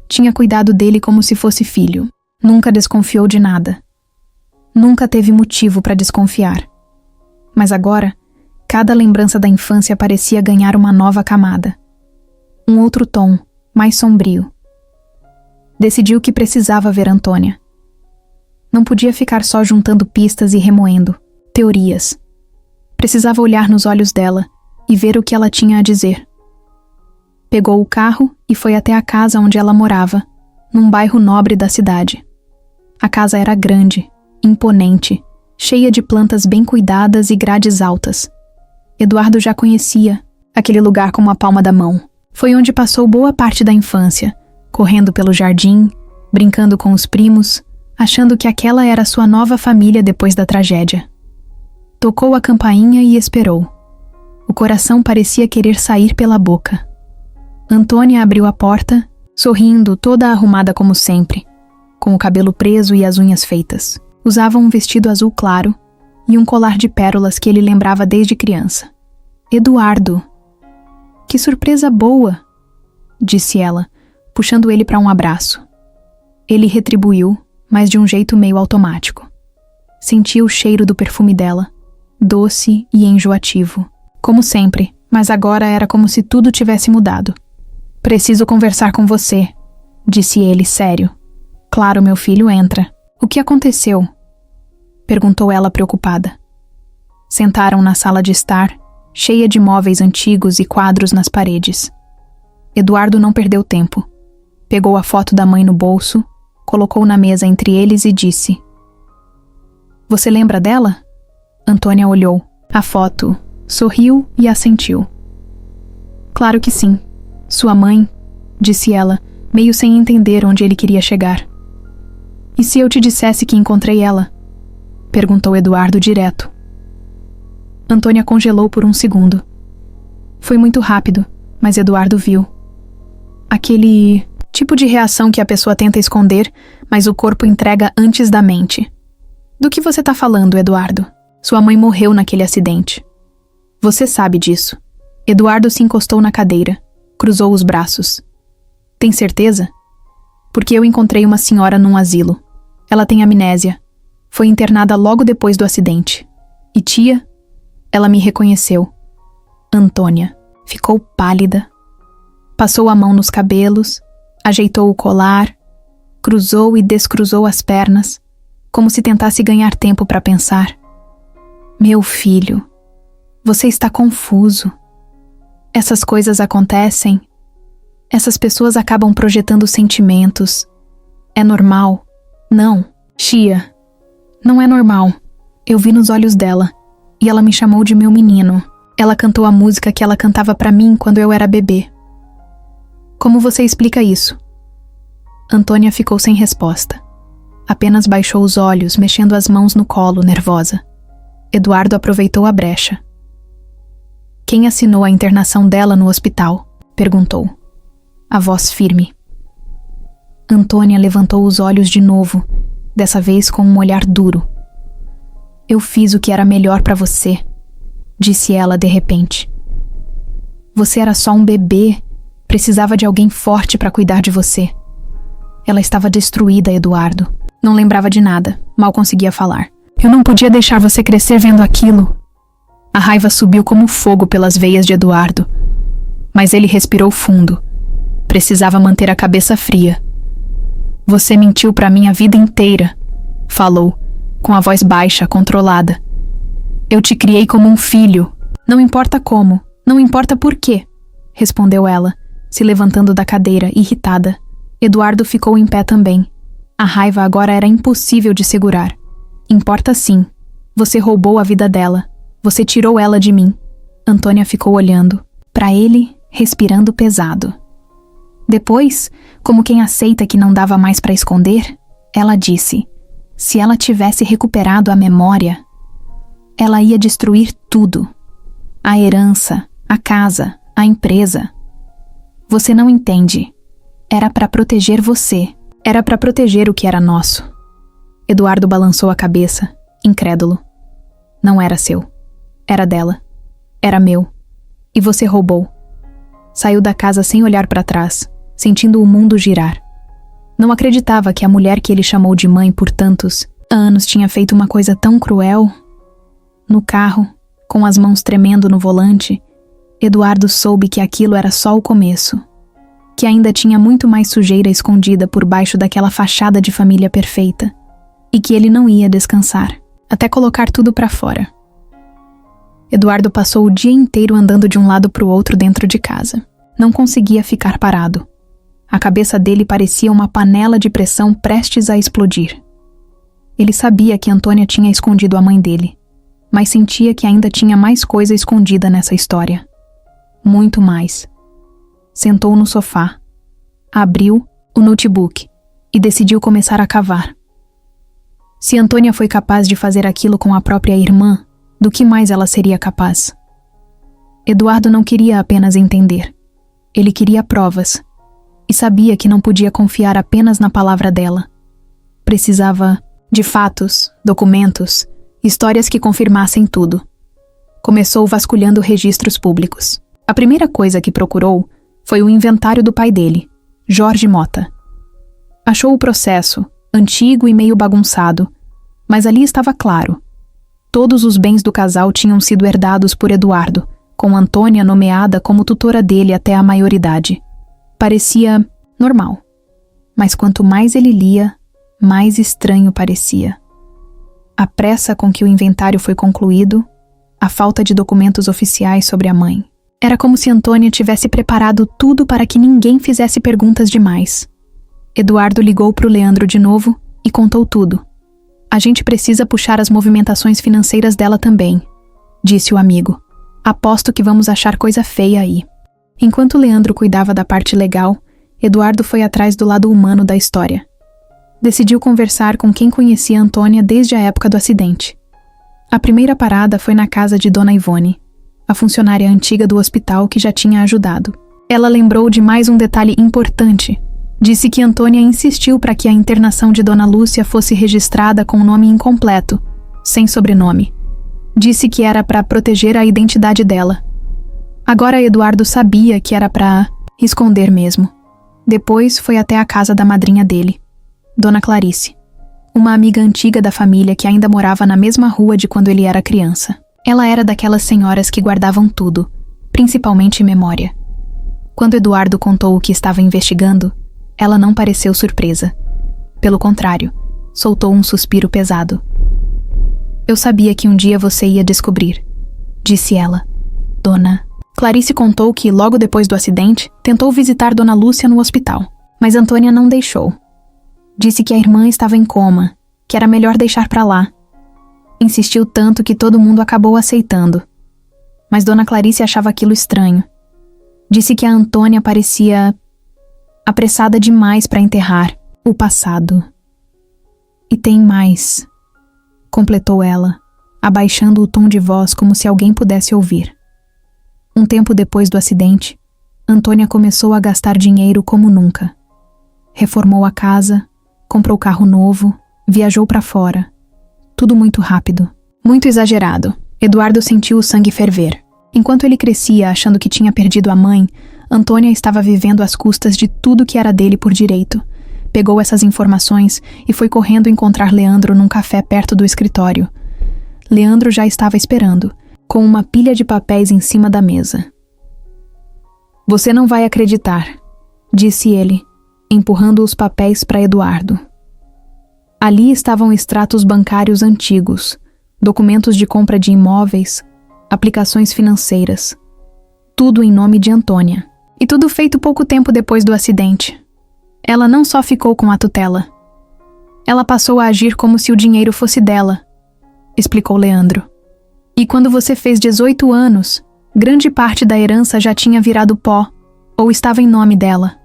tinha cuidado dele como se fosse filho. Nunca desconfiou de nada. Nunca teve motivo para desconfiar. Mas agora, cada lembrança da infância parecia ganhar uma nova camada. Um outro tom, mais sombrio. Decidiu que precisava ver Antônia. Não podia ficar só juntando pistas e remoendo teorias. Precisava olhar nos olhos dela e ver o que ela tinha a dizer. Pegou o carro e foi até a casa onde ela morava, num bairro nobre da cidade. A casa era grande, imponente, cheia de plantas bem cuidadas e grades altas. Eduardo já conhecia aquele lugar como a palma da mão. Foi onde passou boa parte da infância, correndo pelo jardim, brincando com os primos, achando que aquela era sua nova família depois da tragédia. Tocou a campainha e esperou. O coração parecia querer sair pela boca. Antônia abriu a porta, sorrindo, toda arrumada como sempre, com o cabelo preso e as unhas feitas. Usava um vestido azul claro e um colar de pérolas que ele lembrava desde criança. Eduardo! Que surpresa boa! Disse ela, puxando ele para um abraço. Ele retribuiu, mas de um jeito meio automático. Sentia o cheiro do perfume dela, doce e enjoativo. Como sempre, mas agora era como se tudo tivesse mudado. Preciso conversar com você, disse ele, sério. Claro, meu filho, entra. O que aconteceu? Perguntou ela preocupada. Sentaram na sala de estar, cheia de móveis antigos e quadros nas paredes. Eduardo não perdeu tempo. Pegou a foto da mãe no bolso, colocou na mesa entre eles e disse: Você lembra dela? Antônia olhou a foto, sorriu e assentiu. Claro que sim. Sua mãe, disse ela, meio sem entender onde ele queria chegar. E se eu te dissesse que encontrei ela? Perguntou Eduardo direto. Antônia congelou por um segundo. Foi muito rápido, mas Eduardo viu. Aquele tipo de reação que a pessoa tenta esconder, mas o corpo entrega antes da mente. Do que você tá falando, Eduardo? Sua mãe morreu naquele acidente. Você sabe disso. Eduardo se encostou na cadeira, cruzou os braços. Tem certeza? Porque eu encontrei uma senhora num asilo. Ela tem amnésia. Foi internada logo depois do acidente. E tia? Ela me reconheceu. Antônia ficou pálida. Passou a mão nos cabelos, ajeitou o colar, cruzou e descruzou as pernas, como se tentasse ganhar tempo para pensar. Meu filho, você está confuso. Essas coisas acontecem. Essas pessoas acabam projetando sentimentos. É normal? Não, tia. Não é normal. Eu vi nos olhos dela. E ela me chamou de meu menino. Ela cantou a música que ela cantava pra mim quando eu era bebê. Como você explica isso? Antônia ficou sem resposta. Apenas baixou os olhos, mexendo as mãos no colo, nervosa. Eduardo aproveitou a brecha. Quem assinou a internação dela no hospital? Perguntou. A voz firme. Antônia levantou os olhos de novo, dessa vez com um olhar duro. Eu fiz o que era melhor para você, disse ela de repente. Você era só um bebê, precisava de alguém forte para cuidar de você. Ela estava destruída, Eduardo. Não lembrava de nada, mal conseguia falar. Eu não podia deixar você crescer vendo aquilo. A raiva subiu como fogo pelas veias de Eduardo. Mas ele respirou fundo. Precisava manter a cabeça fria. Você mentiu para mim a vida inteira, falou, com a voz baixa, controlada. Eu te criei como um filho. Não importa como, não importa por quê, respondeu ela, se levantando da cadeira, irritada. Eduardo ficou em pé também. A raiva agora era impossível de segurar. Importa sim. Você roubou a vida dela. Você tirou ela de mim. Antônia ficou olhando para ele, respirando pesado. Depois, como quem aceita que não dava mais para esconder, ela disse: se ela tivesse recuperado a memória, ela ia destruir tudo. A herança, a casa, a empresa. Você não entende. Era para proteger você. Era para proteger o que era nosso. Eduardo balançou a cabeça, incrédulo. Não era seu. Era dela. Era meu. E você roubou. Saiu da casa sem olhar para trás, sentindo o mundo girar. Não acreditava que a mulher que ele chamou de mãe por tantos anos tinha feito uma coisa tão cruel. No carro, com as mãos tremendo no volante, Eduardo soube que aquilo era só o começo, que ainda tinha muito mais sujeira escondida por baixo daquela fachada de família perfeita, e que ele não ia descansar, até colocar tudo para fora. Eduardo passou o dia inteiro andando de um lado para o outro dentro de casa. Não conseguia ficar parado. A cabeça dele parecia uma panela de pressão prestes a explodir. Ele sabia que Antônia tinha escondido a mãe dele, mas sentia que ainda tinha mais coisa escondida nessa história. Muito mais. Sentou no sofá, abriu o notebook e decidiu começar a cavar. Se Antônia foi capaz de fazer aquilo com a própria irmã, do que mais ela seria capaz? Eduardo não queria apenas entender. Ele queria provas. E sabia que não podia confiar apenas na palavra dela. Precisava de fatos, documentos, histórias que confirmassem tudo. Começou vasculhando registros públicos. A primeira coisa que procurou foi o inventário do pai dele, Jorge Mota. Achou o processo, antigo e meio bagunçado, mas ali estava claro. Todos os bens do casal tinham sido herdados por Eduardo, com Antônia nomeada como tutora dele até a maioridade. Parecia normal, mas quanto mais ele lia, mais estranho parecia. A pressa com que o inventário foi concluído, a falta de documentos oficiais sobre a mãe. Era como se Antônia tivesse preparado tudo para que ninguém fizesse perguntas demais. Eduardo ligou para o Leandro de novo e contou tudo. A gente precisa puxar as movimentações financeiras dela também, disse o amigo. Aposto que vamos achar coisa feia aí. Enquanto Leandro cuidava da parte legal, Eduardo foi atrás do lado humano da história. Decidiu conversar com quem conhecia Antônia desde a época do acidente. A primeira parada foi na casa de Dona Ivone, a funcionária antiga do hospital que já tinha ajudado. Ela lembrou de mais um detalhe importante. Disse que Antônia insistiu para que a internação de Dona Lúcia fosse registrada com o nome incompleto, sem sobrenome. Disse que era para proteger a identidade dela. Agora Eduardo sabia que era para esconder mesmo. Depois foi até a casa da madrinha dele, Dona Clarice, uma amiga antiga da família que ainda morava na mesma rua de quando ele era criança. Ela era daquelas senhoras que guardavam tudo, principalmente memória. Quando Eduardo contou o que estava investigando, ela não pareceu surpresa. Pelo contrário, soltou um suspiro pesado. Eu sabia que um dia você ia descobrir, disse ela. Dona Clarice contou que, logo depois do acidente, tentou visitar Dona Lúcia no hospital, mas Antônia não deixou. Disse que a irmã estava em coma, que era melhor deixar pra lá. Insistiu tanto que todo mundo acabou aceitando. Mas Dona Clarice achava aquilo estranho. Disse que a Antônia parecia apressada demais para enterrar o passado. E tem mais, completou ela, abaixando o tom de voz como se alguém pudesse ouvir. Um tempo depois do acidente, Antônia começou a gastar dinheiro como nunca. Reformou a casa, comprou carro novo, viajou para fora. Tudo muito rápido, muito exagerado. Eduardo sentiu o sangue ferver. Enquanto ele crescia achando que tinha perdido a mãe, Antônia estava vivendo às custas de tudo que era dele por direito. Pegou essas informações e foi correndo encontrar Leandro num café perto do escritório. Leandro já estava esperando, com uma pilha de papéis em cima da mesa. Você não vai acreditar, disse ele, empurrando os papéis para Eduardo. Ali estavam extratos bancários antigos, documentos de compra de imóveis, aplicações financeiras. Tudo em nome de Antônia. E tudo feito pouco tempo depois do acidente. Ela não só ficou com a tutela. Ela passou a agir como se o dinheiro fosse dela, explicou Leandro. E quando você fez 18 anos, grande parte da herança já tinha virado pó, ou estava em nome dela.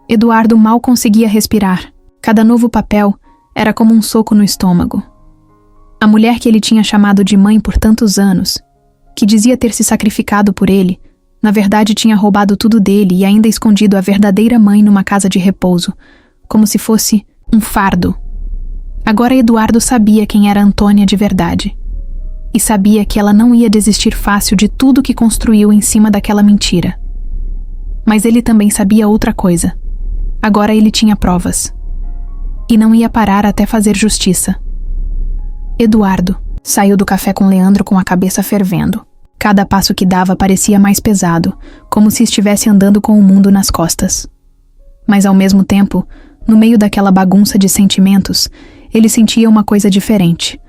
Eduardo mal conseguia respirar. Cada novo papel era como um soco no estômago. A mulher que ele tinha chamado de mãe por tantos anos, que dizia ter se sacrificado por ele, na verdade tinha roubado tudo dele e ainda escondido a verdadeira mãe numa casa de repouso, como se fosse um fardo. Agora Eduardo sabia quem era Antônia de verdade. e sabia que ela não ia desistir fácil de tudo que construiu em cima daquela mentira. Mas ele também sabia outra coisa. Agora ele tinha provas. E não ia parar até fazer justiça. Eduardo saiu do café com Leandro com a cabeça fervendo. Cada passo que dava parecia mais pesado, como se estivesse andando com o mundo nas costas. Mas ao mesmo tempo, no meio daquela bagunça de sentimentos, ele sentia uma coisa diferente.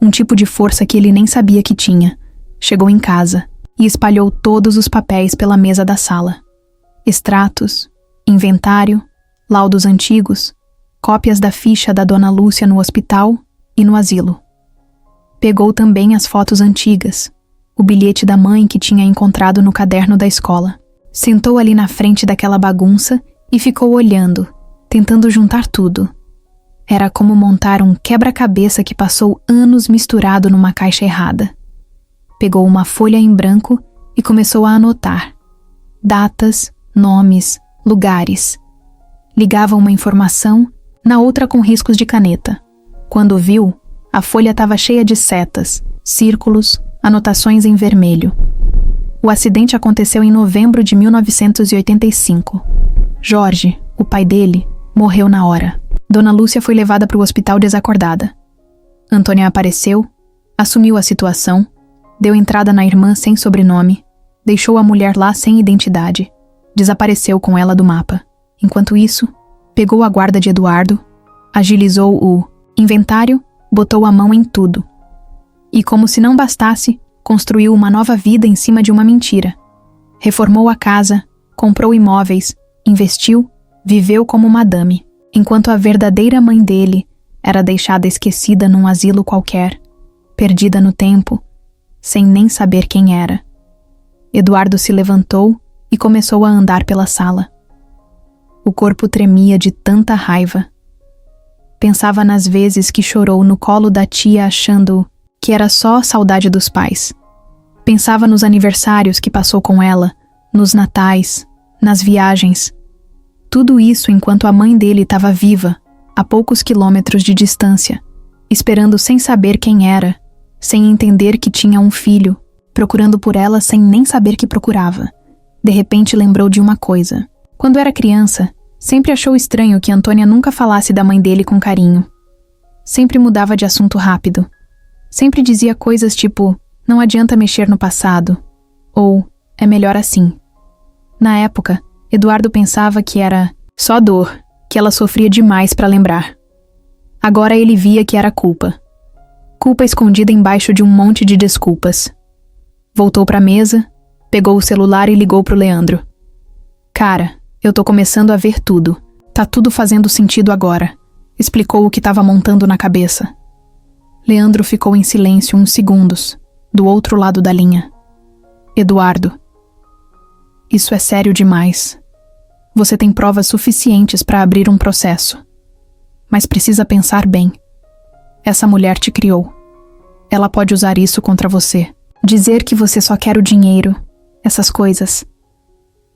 Um tipo de força que ele nem sabia que tinha. Chegou em casa e espalhou todos os papéis pela mesa da sala. Extratos, inventário, laudos antigos, cópias da ficha da Dona Lúcia no hospital e no asilo. Pegou também as fotos antigas, o bilhete da mãe que tinha encontrado no caderno da escola. Sentou ali na frente daquela bagunça e ficou olhando, tentando juntar tudo. Era como montar um quebra-cabeça que passou anos misturado numa caixa errada. Pegou uma folha em branco e começou a anotar. Datas, nomes, lugares. Ligava uma informação, na outra com riscos de caneta. Quando viu, a folha estava cheia de setas, círculos, anotações em vermelho. O acidente aconteceu em novembro de 1985. Jorge, o pai dele, morreu na hora. Dona Lúcia foi levada para o hospital desacordada. Antônia apareceu, assumiu a situação, deu entrada na irmã sem sobrenome, deixou a mulher lá sem identidade, desapareceu com ela do mapa. Enquanto isso, pegou a guarda de Eduardo, agilizou o inventário, botou a mão em tudo. E como se não bastasse, construiu uma nova vida em cima de uma mentira. Reformou a casa, comprou imóveis, investiu, viveu como madame, enquanto a verdadeira mãe dele era deixada esquecida num asilo qualquer, perdida no tempo, sem nem saber quem era. Eduardo se levantou e começou a andar pela sala. O corpo tremia de tanta raiva. Pensava nas vezes que chorou no colo da tia achando que era só saudade dos pais. Pensava nos aniversários que passou com ela, nos natais, nas viagens. Tudo isso enquanto a mãe dele estava viva, a poucos quilômetros de distância, esperando sem saber quem era, sem entender que tinha um filho, procurando por ela sem nem saber que procurava. De repente lembrou de uma coisa. Quando era criança, sempre achou estranho que Antônia nunca falasse da mãe dele com carinho. Sempre mudava de assunto rápido. Sempre dizia coisas tipo, não adianta mexer no passado, ou é melhor assim. Na época, Eduardo pensava que era só dor, que ela sofria demais para lembrar. Agora ele via que era culpa. Culpa escondida embaixo de um monte de desculpas. Voltou para a mesa, pegou o celular e ligou pro Leandro. Cara, eu tô começando a ver tudo. Tá tudo fazendo sentido agora. Explicou o que estava montando na cabeça. Leandro ficou em silêncio uns segundos, do outro lado da linha. Eduardo. Isso é sério demais. Você tem provas suficientes para abrir um processo. Mas precisa pensar bem. Essa mulher te criou. Ela pode usar isso contra você. Dizer que você só quer o dinheiro. Essas coisas.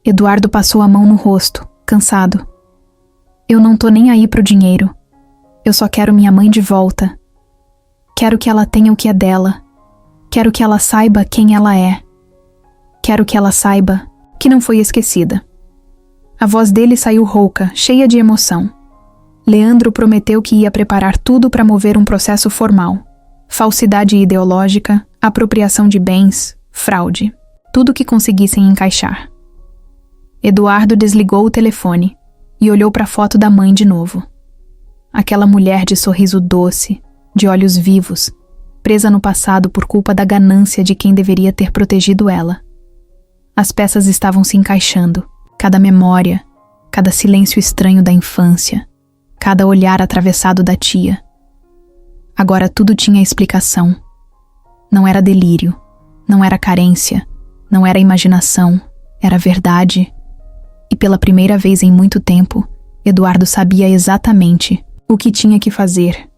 Eduardo passou a mão no rosto, cansado. Eu não tô nem aí pro dinheiro. Eu só quero minha mãe de volta. Quero que ela tenha o que é dela. Quero que ela saiba quem ela é. Quero que ela saiba que não foi esquecida. A voz dele saiu rouca, cheia de emoção. Leandro prometeu que ia preparar tudo para mover um processo formal. Falsidade ideológica, apropriação de bens, fraude. Tudo que conseguissem encaixar. Eduardo desligou o telefone e olhou para a foto da mãe de novo. Aquela mulher de sorriso doce, de olhos vivos, presa no passado por culpa da ganância de quem deveria ter protegido ela. As peças estavam se encaixando, cada memória, cada silêncio estranho da infância, cada olhar atravessado da tia. Agora tudo tinha explicação. Não era delírio, não era carência, não era imaginação, era verdade. E pela primeira vez em muito tempo, Eduardo sabia exatamente o que tinha que fazer.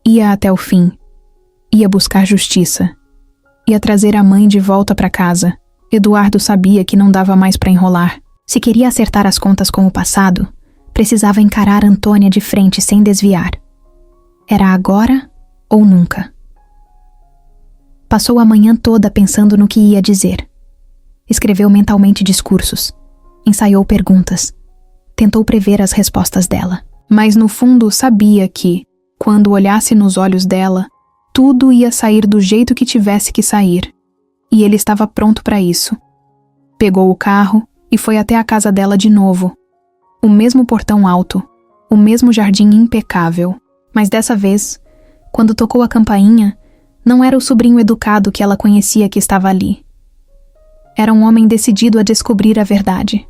Ia até o fim. Ia buscar justiça. Ia trazer a mãe de volta para casa. Eduardo sabia que não dava mais para enrolar. Se queria acertar as contas com o passado, precisava encarar Antônia de frente sem desviar. Era agora ou nunca. Passou a manhã toda pensando no que ia dizer. Escreveu mentalmente discursos. Ensaiou perguntas. Tentou prever as respostas dela. Mas no fundo sabia que, quando olhasse nos olhos dela, tudo ia sair do jeito que tivesse que sair. E ele estava pronto para isso. Pegou o carro e foi até a casa dela de novo. O mesmo portão alto, o mesmo jardim impecável. Mas dessa vez, quando tocou a campainha, não era o sobrinho educado que ela conhecia que estava ali. Era um homem decidido a descobrir a verdade.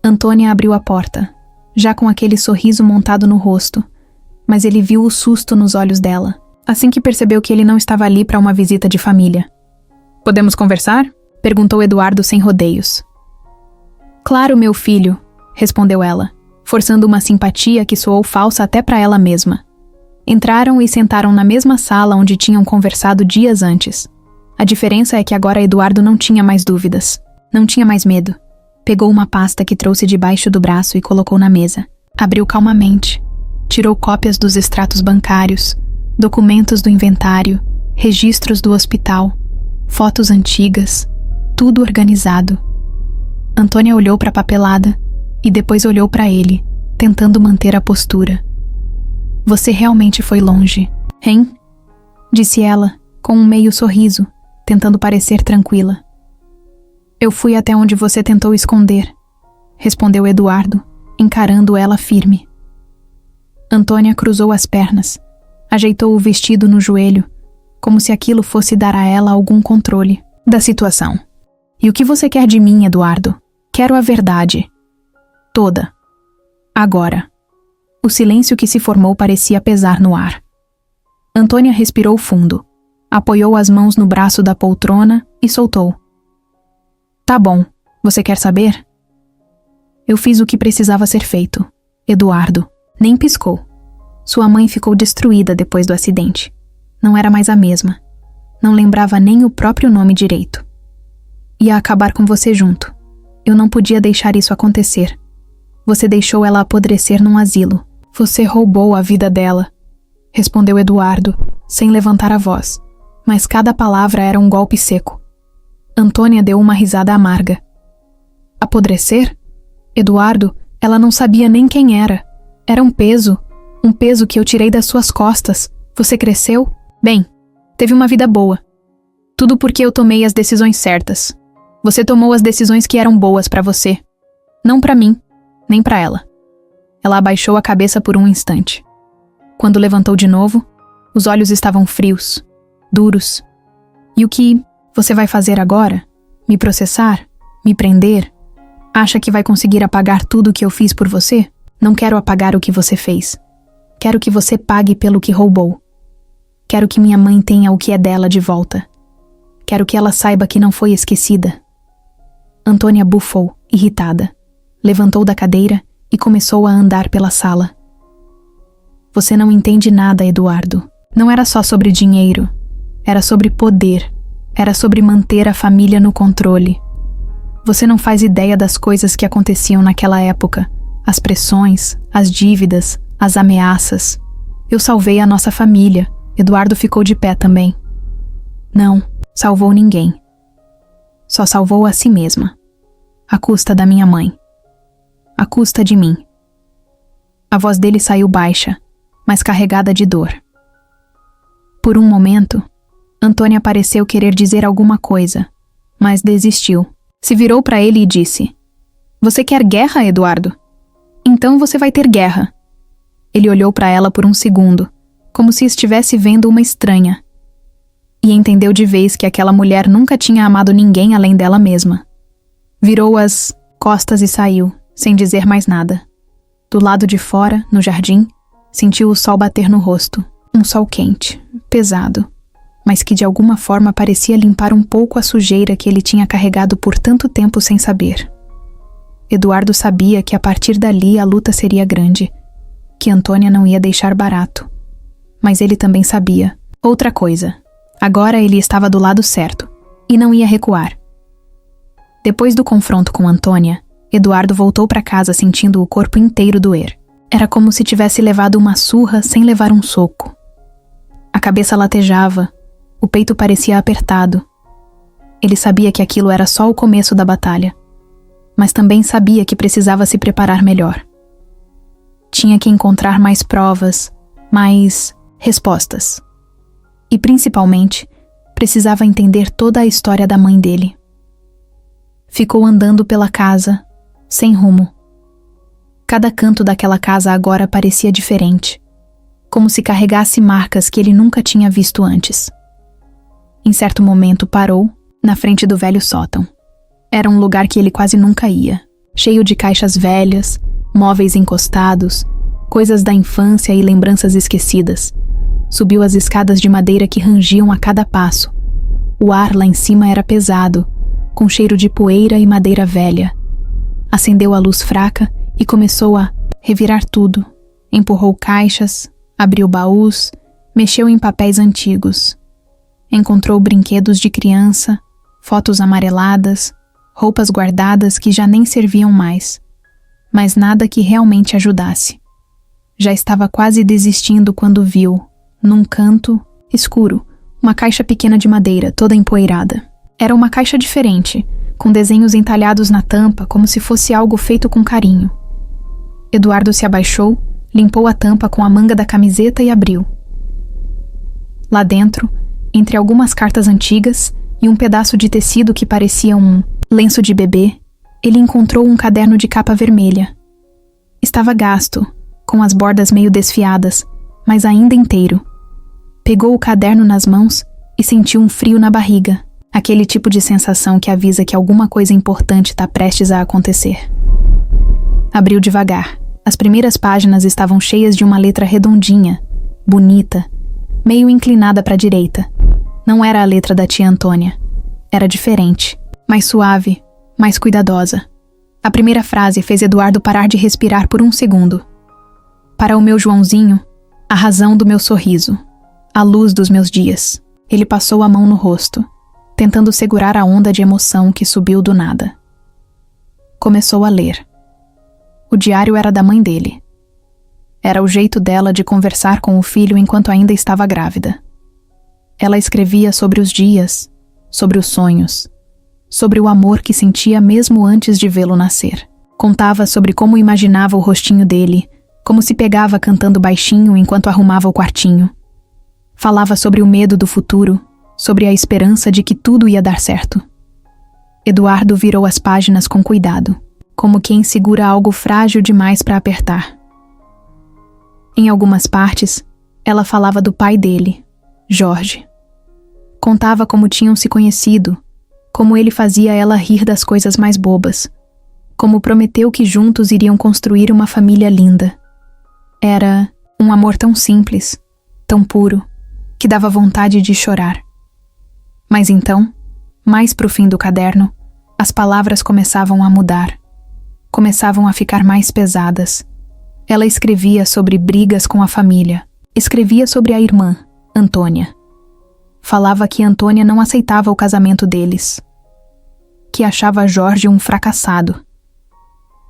Antônia abriu a porta, já com aquele sorriso montado no rosto, mas ele viu o susto nos olhos dela, assim que percebeu que ele não estava ali para uma visita de família. "Podemos conversar?" perguntou Eduardo sem rodeios. "Claro, meu filho", respondeu ela, forçando uma simpatia que soou falsa até para ela mesma. Entraram e sentaram na mesma sala onde tinham conversado dias antes. A diferença é que agora Eduardo não tinha mais dúvidas, não tinha mais medo. Pegou uma pasta que trouxe debaixo do braço e colocou na mesa. Abriu calmamente. Tirou cópias dos extratos bancários, documentos do inventário, registros do hospital, fotos antigas, tudo organizado. Antônia olhou para a papelada e depois olhou para ele, tentando manter a postura. "Você realmente foi longe, hein?" disse ela, com um meio sorriso, tentando parecer tranquila. "Eu fui até onde você tentou esconder", respondeu Eduardo, encarando ela firme. Antônia cruzou as pernas, ajeitou o vestido no joelho, como se aquilo fosse dar a ela algum controle da situação. "E o que você quer de mim, Eduardo? Quero a verdade. Toda. Agora." O silêncio que se formou parecia pesar no ar. Antônia respirou fundo, apoiou as mãos no braço da poltrona e soltou. "Tá bom, você quer saber?" "Eu fiz o que precisava ser feito." Eduardo nem piscou. Sua mãe ficou destruída depois do acidente. Não era mais a mesma. Não lembrava nem o próprio nome direito. "Ia acabar com você junto. Eu não podia deixar isso acontecer. Você deixou ela apodrecer num asilo. Você roubou a vida dela", respondeu Eduardo, sem levantar a voz, mas cada palavra era um golpe seco. Antônia deu uma risada amarga. "Apodrecer? Eduardo, ela não sabia nem quem era. Era um peso que eu tirei das suas costas. Você cresceu? Bem, teve uma vida boa. Tudo porque eu tomei as decisões certas. Você tomou as decisões que eram boas para você. Não para mim, nem para ela." Ela abaixou a cabeça por um instante. Quando levantou de novo, os olhos estavam frios, duros. "E o que você vai fazer agora? Me processar? Me prender? Acha que vai conseguir apagar tudo o que eu fiz por você? Não quero apagar o que você fez. Quero que você pague pelo que roubou. Quero que minha mãe tenha o que é dela de volta. Quero que ela saiba que não foi esquecida." Antônia bufou, irritada. Levantou da cadeira e começou a andar pela sala. "Você não entende nada, Eduardo. Não era só sobre dinheiro. Era sobre poder. Era sobre manter a família no controle. Você não faz ideia das coisas que aconteciam naquela época. As pressões, as dívidas, as ameaças. Eu salvei a nossa família." Eduardo ficou de pé também. "Não, salvou ninguém. Só salvou a si mesma. À custa da minha mãe. À custa de mim." A voz dele saiu baixa, mas carregada de dor. Por um momento, Antônia pareceu querer dizer alguma coisa, mas desistiu. Se virou para ele e disse: "Você quer guerra, Eduardo? Então você vai ter guerra." Ele olhou para ela por um segundo, como se estivesse vendo uma estranha. E entendeu de vez que aquela mulher nunca tinha amado ninguém além dela mesma. Virou as costas e saiu, sem dizer mais nada. Do lado de fora, no jardim, sentiu o sol bater no rosto. Um sol quente, pesado, mas que de alguma forma parecia limpar um pouco a sujeira que ele tinha carregado por tanto tempo sem saber. Eduardo sabia que a partir dali a luta seria grande, que Antônia não ia deixar barato. Mas ele também sabia outra coisa. Agora ele estava do lado certo, e não ia recuar. Depois do confronto com Antônia, Eduardo voltou para casa sentindo o corpo inteiro doer. Era como se tivesse levado uma surra sem levar um soco. A cabeça latejava, O peito parecia apertado. Ele sabia que aquilo era só o começo da batalha, mas também sabia que precisava se preparar melhor. Tinha que encontrar mais provas, mais respostas. E, principalmente, precisava entender toda a história da mãe dele. Ficou andando pela casa, sem rumo. Cada canto daquela casa agora parecia diferente, como se carregasse marcas que ele nunca tinha visto antes. Em certo momento parou, na frente do velho sótão. Era um lugar que ele quase nunca ia, cheio de caixas velhas, móveis encostados, coisas da infância e lembranças esquecidas. Subiu as escadas de madeira que rangiam a cada passo. O ar lá em cima era pesado, com cheiro de poeira e madeira velha. Acendeu a luz fraca e começou a revirar tudo. Empurrou caixas, abriu baús, mexeu em papéis antigos. Encontrou brinquedos de criança, fotos amareladas, roupas guardadas que já nem serviam mais, mas nada que realmente ajudasse. Já estava quase desistindo quando viu, num canto escuro, uma caixa pequena de madeira, toda empoeirada. Era uma caixa diferente, com desenhos entalhados na tampa, como se fosse algo feito com carinho. Eduardo se abaixou, limpou a tampa com a manga da camiseta e abriu. Lá dentro, entre algumas cartas antigas e um pedaço de tecido que parecia um lenço de bebê, ele encontrou um caderno de capa vermelha. Estava gasto, com as bordas meio desfiadas, mas ainda inteiro. Pegou o caderno nas mãos e sentiu um frio na barriga, aquele tipo de sensação que avisa que alguma coisa importante está prestes a acontecer. Abriu devagar. As primeiras páginas estavam cheias de uma letra redondinha, bonita, meio inclinada para a direita. Não era a letra da tia Antônia. Era diferente, mais suave, mais cuidadosa. A primeira frase fez Eduardo parar de respirar por um segundo. Para o meu Joãozinho, a razão do meu sorriso, a luz dos meus dias. Ele passou a mão no rosto, tentando segurar a onda de emoção que subiu do nada. Começou a ler. O diário era da mãe dele. Era o jeito dela de conversar com o filho enquanto ainda estava grávida. Ela escrevia sobre os dias, sobre os sonhos, sobre o amor que sentia mesmo antes de vê-lo nascer. Contava sobre como imaginava o rostinho dele, como se pegava cantando baixinho enquanto arrumava o quartinho. Falava sobre o medo do futuro, sobre a esperança de que tudo ia dar certo. Eduardo virou as páginas com cuidado, como quem segura algo frágil demais para apertar. Em algumas partes, ela falava do pai dele, Jorge. Contava como tinham se conhecido, como ele fazia ela rir das coisas mais bobas, como prometeu que juntos iriam construir uma família linda. Era um amor tão simples, tão puro, que dava vontade de chorar. Mas então, mais pro fim do caderno, as palavras começavam a mudar. Começavam a ficar mais pesadas. Ela escrevia sobre brigas com a família. Escrevia sobre a irmã, Antônia. Falava que Antônia não aceitava o casamento deles. Que achava Jorge um fracassado.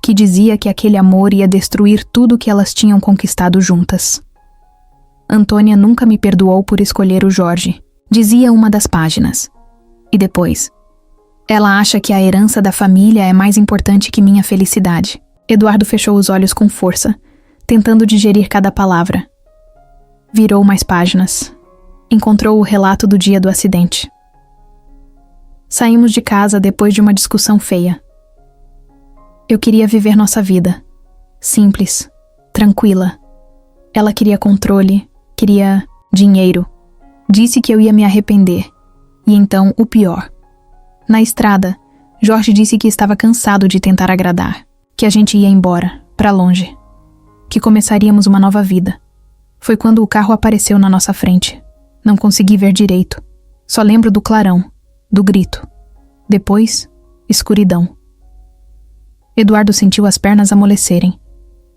Que dizia que aquele amor ia destruir tudo que elas tinham conquistado juntas. Antônia nunca me perdoou por escolher o Jorge, dizia uma das páginas. E depois, ela acha que a herança da família é mais importante que minha felicidade. Eduardo fechou os olhos com força, tentando digerir cada palavra. Virou mais páginas. Encontrou o relato do dia do acidente. Saímos de casa depois de uma discussão feia. Eu queria viver nossa vida. Simples, tranquila. Ela queria controle, queria dinheiro. Disse que eu ia me arrepender. E então, o pior. Na estrada, Jorge disse que estava cansado de tentar agradar. Que a gente ia embora, pra longe. Que começaríamos uma nova vida. Foi quando o carro apareceu na nossa frente. Não consegui ver direito. Só lembro do clarão, do grito. Depois, escuridão. Eduardo sentiu as pernas amolecerem.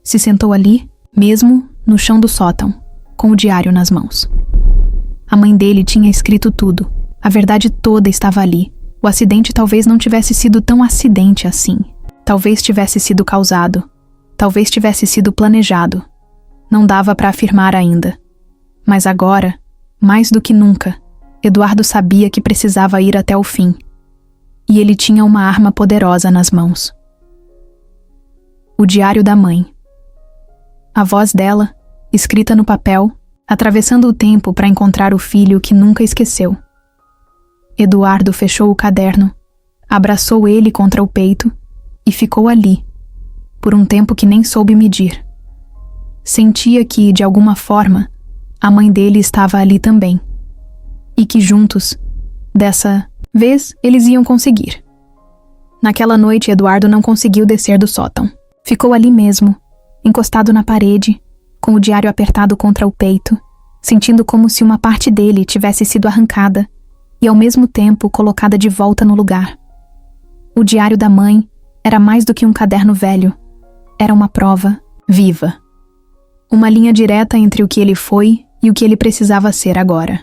Se sentou ali, mesmo no chão do sótão, com o diário nas mãos. A mãe dele tinha escrito tudo. A verdade toda estava ali. O acidente talvez não tivesse sido tão acidente assim. Talvez tivesse sido causado. Talvez tivesse sido planejado. Não dava para afirmar ainda. Mas agora, mais do que nunca, Eduardo sabia que precisava ir até o fim. E ele tinha uma arma poderosa nas mãos. O diário da mãe. A voz dela, escrita no papel, atravessando o tempo para encontrar o filho que nunca esqueceu. Eduardo fechou o caderno, abraçou ele contra o peito e ficou ali, por um tempo que nem soube medir. Sentia que, de alguma forma, a mãe dele estava ali também. E que juntos, dessa vez, eles iam conseguir. Naquela noite, Eduardo não conseguiu descer do sótão. Ficou ali mesmo, encostado na parede, com o diário apertado contra o peito, sentindo como se uma parte dele tivesse sido arrancada e, ao mesmo tempo, colocada de volta no lugar. O diário da mãe era mais do que um caderno velho. Era uma prova viva. Uma linha direta entre o que ele foi e o que ele precisava ser agora.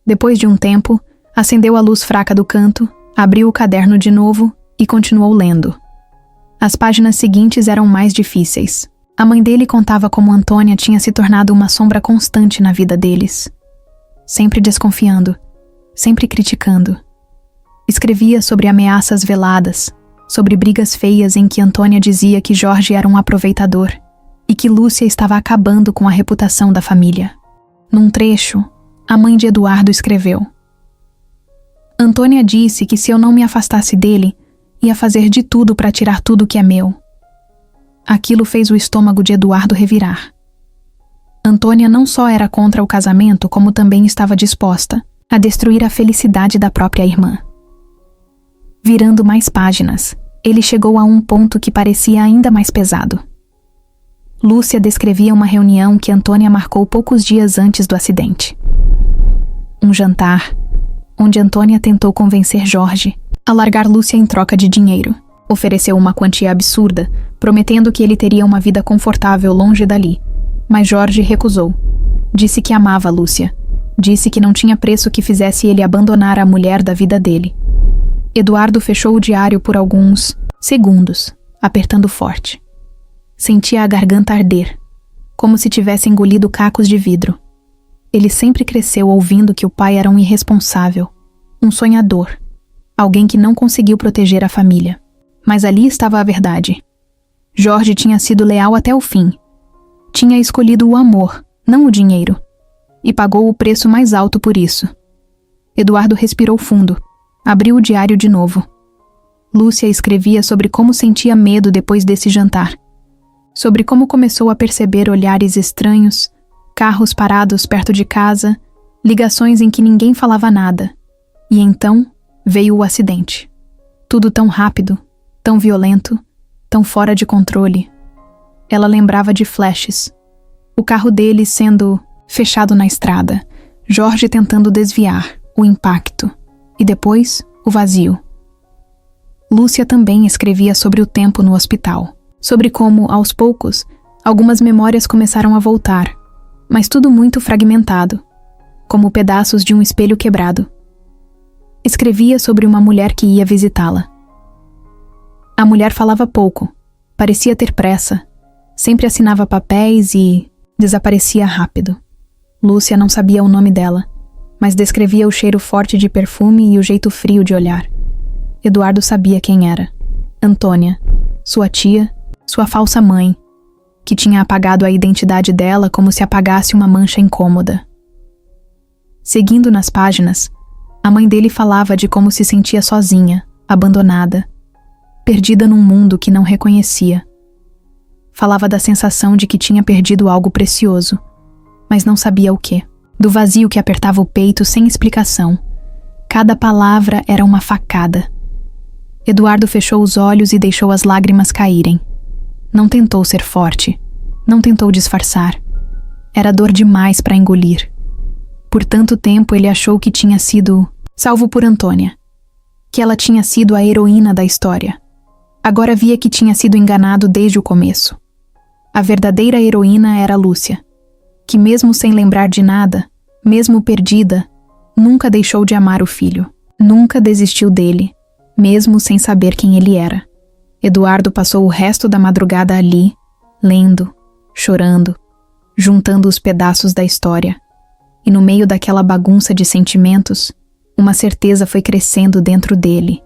Depois de um tempo, acendeu a luz fraca do canto, abriu o caderno de novo e continuou lendo. As páginas seguintes eram mais difíceis. A mãe dele contava como Antônia tinha se tornado uma sombra constante na vida deles. Sempre desconfiando, sempre criticando. Escrevia sobre ameaças veladas, sobre brigas feias em que Antônia dizia que Jorge era um aproveitador e que Lúcia estava acabando com a reputação da família. Num trecho, a mãe de Eduardo escreveu: Antônia disse que se eu não me afastasse dele, ia fazer de tudo para tirar tudo que é meu. Aquilo fez o estômago de Eduardo revirar. Antônia não só era contra o casamento, como também estava disposta a destruir a felicidade da própria irmã. Virando mais páginas, ele chegou a um ponto que parecia ainda mais pesado. Lúcia descrevia uma reunião que Antônia marcou poucos dias antes do acidente. Um jantar, onde Antônia tentou convencer Jorge a largar Lúcia em troca de dinheiro. Ofereceu uma quantia absurda, prometendo que ele teria uma vida confortável longe dali. Mas Jorge recusou. Disse que amava Lúcia. Disse que não tinha preço que fizesse ele abandonar a mulher da vida dele. Eduardo fechou o diário por alguns segundos, apertando forte. Sentia a garganta arder, como se tivesse engolido cacos de vidro. Ele sempre cresceu ouvindo que o pai era um irresponsável, um sonhador, alguém que não conseguiu proteger a família. Mas ali estava a verdade. Jorge tinha sido leal até o fim. Tinha escolhido o amor, não o dinheiro, e pagou o preço mais alto por isso. Eduardo respirou fundo, abriu o diário de novo. Lúcia escrevia sobre como sentia medo depois desse jantar, sobre como começou a perceber olhares estranhos, carros parados perto de casa, ligações em que ninguém falava nada. E então veio o acidente. Tudo tão rápido, tão violento, tão fora de controle. Ela lembrava de flashes. O carro dele sendo fechado na estrada, Jorge tentando desviar, o impacto, e depois o vazio. Lúcia também escrevia sobre o tempo no hospital, sobre como, aos poucos, algumas memórias começaram a voltar, mas tudo muito fragmentado, como pedaços de um espelho quebrado. Escrevia sobre uma mulher que ia visitá-la. A mulher falava pouco, parecia ter pressa, sempre assinava papéis e desaparecia rápido. Lúcia não sabia o nome dela, mas descrevia o cheiro forte de perfume e o jeito frio de olhar. Eduardo sabia quem era. Antônia, sua tia, sua falsa mãe, que tinha apagado a identidade dela como se apagasse uma mancha incômoda. Seguindo nas páginas, a mãe dele falava de como se sentia sozinha, abandonada, perdida num mundo que não reconhecia. Falava da sensação de que tinha perdido algo precioso, mas não sabia o quê. Do vazio que apertava o peito sem explicação. Cada palavra era uma facada. Eduardo fechou os olhos e deixou as lágrimas caírem. Não tentou ser forte. Não tentou disfarçar. Era dor demais para engolir. Por tanto tempo ele achou que tinha sido salvo por Antônia. Que ela tinha sido a heroína da história. Agora via que tinha sido enganado desde o começo. A verdadeira heroína era Lúcia, que mesmo sem lembrar de nada, mesmo perdida, nunca deixou de amar o filho. Nunca desistiu dele, mesmo sem saber quem ele era. Eduardo passou o resto da madrugada ali, lendo, chorando, juntando os pedaços da história. e no meio daquela bagunça de sentimentos, uma certeza foi crescendo dentro dele.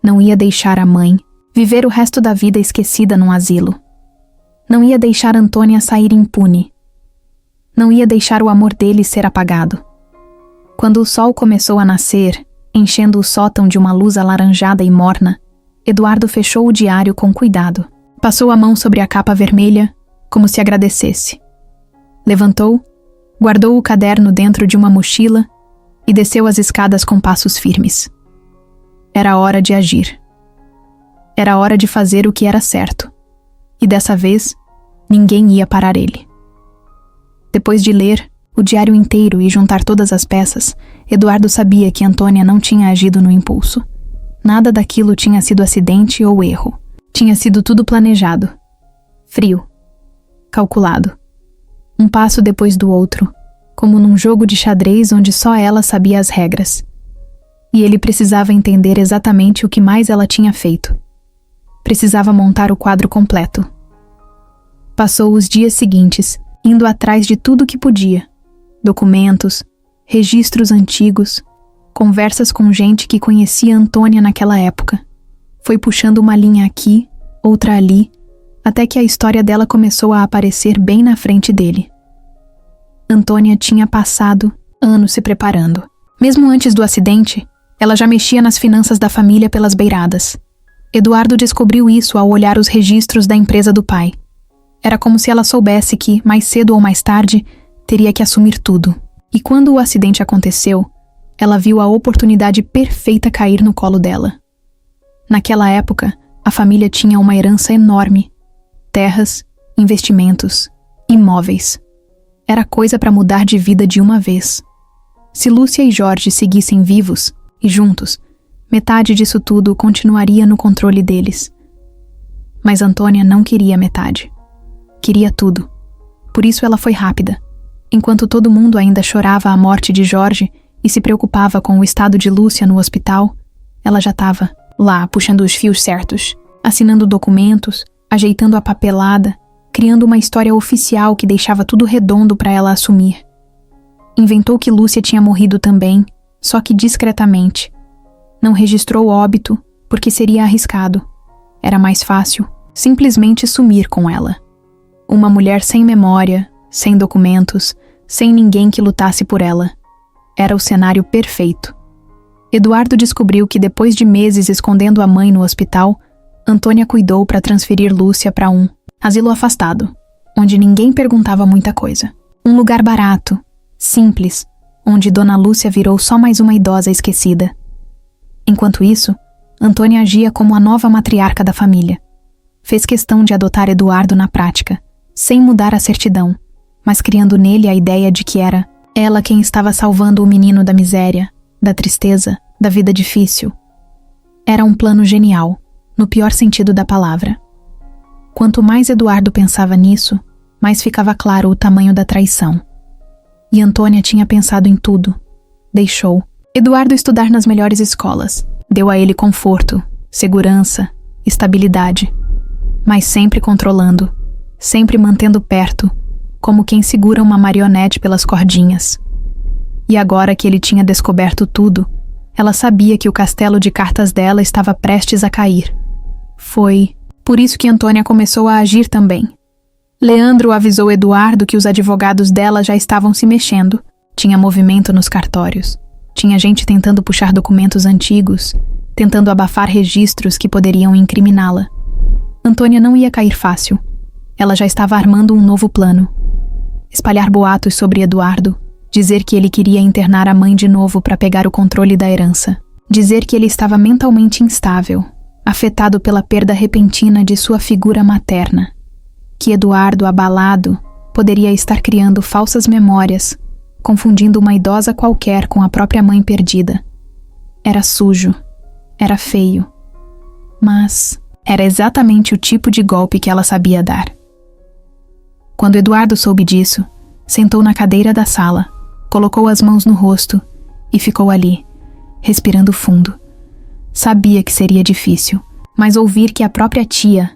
Não ia deixar a mãe viver o resto da vida esquecida num asilo. Não ia deixar Antônia sair impune. Não ia deixar o amor dele ser apagado. Quando o sol começou a nascer, enchendo o sótão de uma luz alaranjada e morna, Eduardo fechou o diário com cuidado. Passou a mão sobre a capa vermelha, como se agradecesse. Levantou, guardou o caderno dentro de uma mochila e desceu as escadas com passos firmes. Era hora de agir. Era hora de fazer o que era certo. E dessa vez, ninguém ia parar ele. Depois de ler o diário inteiro e juntar todas as peças, Eduardo sabia que Antônia não tinha agido no impulso. Nada daquilo tinha sido acidente ou erro. Tinha sido tudo planejado. Frio. Calculado. Um passo depois do outro, como num jogo de xadrez onde só ela sabia as regras. E ele precisava entender exatamente o que mais ela tinha feito. Precisava montar o quadro completo. Passou os dias seguintes, indo atrás de tudo que podia. Documentos, registros antigos, conversas com gente que conhecia Antônia naquela época. Foi puxando uma linha aqui, outra ali, até que a história dela começou a aparecer bem na frente dele. Antônia tinha passado anos se preparando. Mesmo antes do acidente, ela já mexia nas finanças da família pelas beiradas. Eduardo descobriu isso ao olhar os registros da empresa do pai. Era como se ela soubesse que, mais cedo ou mais tarde, teria que assumir tudo. E quando o acidente aconteceu, ela viu a oportunidade perfeita cair no colo dela. Naquela época, a família tinha uma herança enorme. Terras, investimentos, imóveis. Era coisa para mudar de vida de uma vez. Se Lúcia e Jorge seguissem vivos e juntos, metade disso tudo continuaria no controle deles. Mas Antônia não queria metade. Queria tudo. Por isso ela foi rápida. Enquanto todo mundo ainda chorava a morte de Jorge e se preocupava com o estado de Lúcia no hospital, ela já estava lá puxando os fios certos, assinando documentos, ajeitando a papelada, criando uma história oficial que deixava tudo redondo para ela assumir. Inventou que Lúcia tinha morrido também, só que discretamente. Não registrou o óbito porque seria arriscado. Era mais fácil simplesmente sumir com ela. Uma mulher sem memória, sem documentos, sem ninguém que lutasse por ela. Era o cenário perfeito. Eduardo descobriu que depois de meses escondendo a mãe no hospital, Antônia cuidou para transferir Lúcia para um asilo afastado, onde ninguém perguntava muita coisa. Um lugar barato, simples, onde Dona Lúcia virou só mais uma idosa esquecida. Enquanto isso, Antônia agia como a nova matriarca da família. Fez questão de adotar Eduardo na prática, sem mudar a certidão, mas criando nele a ideia de que era ela quem estava salvando o menino da miséria, da tristeza, da vida difícil. Era um plano genial, no pior sentido da palavra. Quanto mais Eduardo pensava nisso, mais ficava claro o tamanho da traição. E Antônia tinha pensado em tudo. Deixou Eduardo estudar nas melhores escolas. Deu a ele conforto, segurança, estabilidade. Mas sempre controlando, sempre mantendo perto, como quem segura uma marionete pelas cordinhas. E agora que ele tinha descoberto tudo, ela sabia que o castelo de cartas dela estava prestes a cair. Foi por isso que Antônia começou a agir também. Leandro avisou Eduardo que os advogados dela já estavam se mexendo. Tinha movimento nos cartórios. Tinha gente tentando puxar documentos antigos, tentando abafar registros que poderiam incriminá-la. Antônia não ia cair fácil. Ela já estava armando um novo plano. Espalhar boatos sobre Eduardo, dizer que ele queria internar a mãe de novo para pegar o controle da herança, dizer que ele estava mentalmente instável, afetado pela perda repentina de sua figura materna, que Eduardo, abalado, poderia estar criando falsas memórias, confundindo uma idosa qualquer com a própria mãe perdida. Era sujo, era feio, mas era exatamente o tipo de golpe que ela sabia dar. Quando Eduardo soube disso, sentou na cadeira da sala, colocou as mãos no rosto e ficou ali, respirando fundo. Sabia que seria difícil, mas ouvir que a própria tia,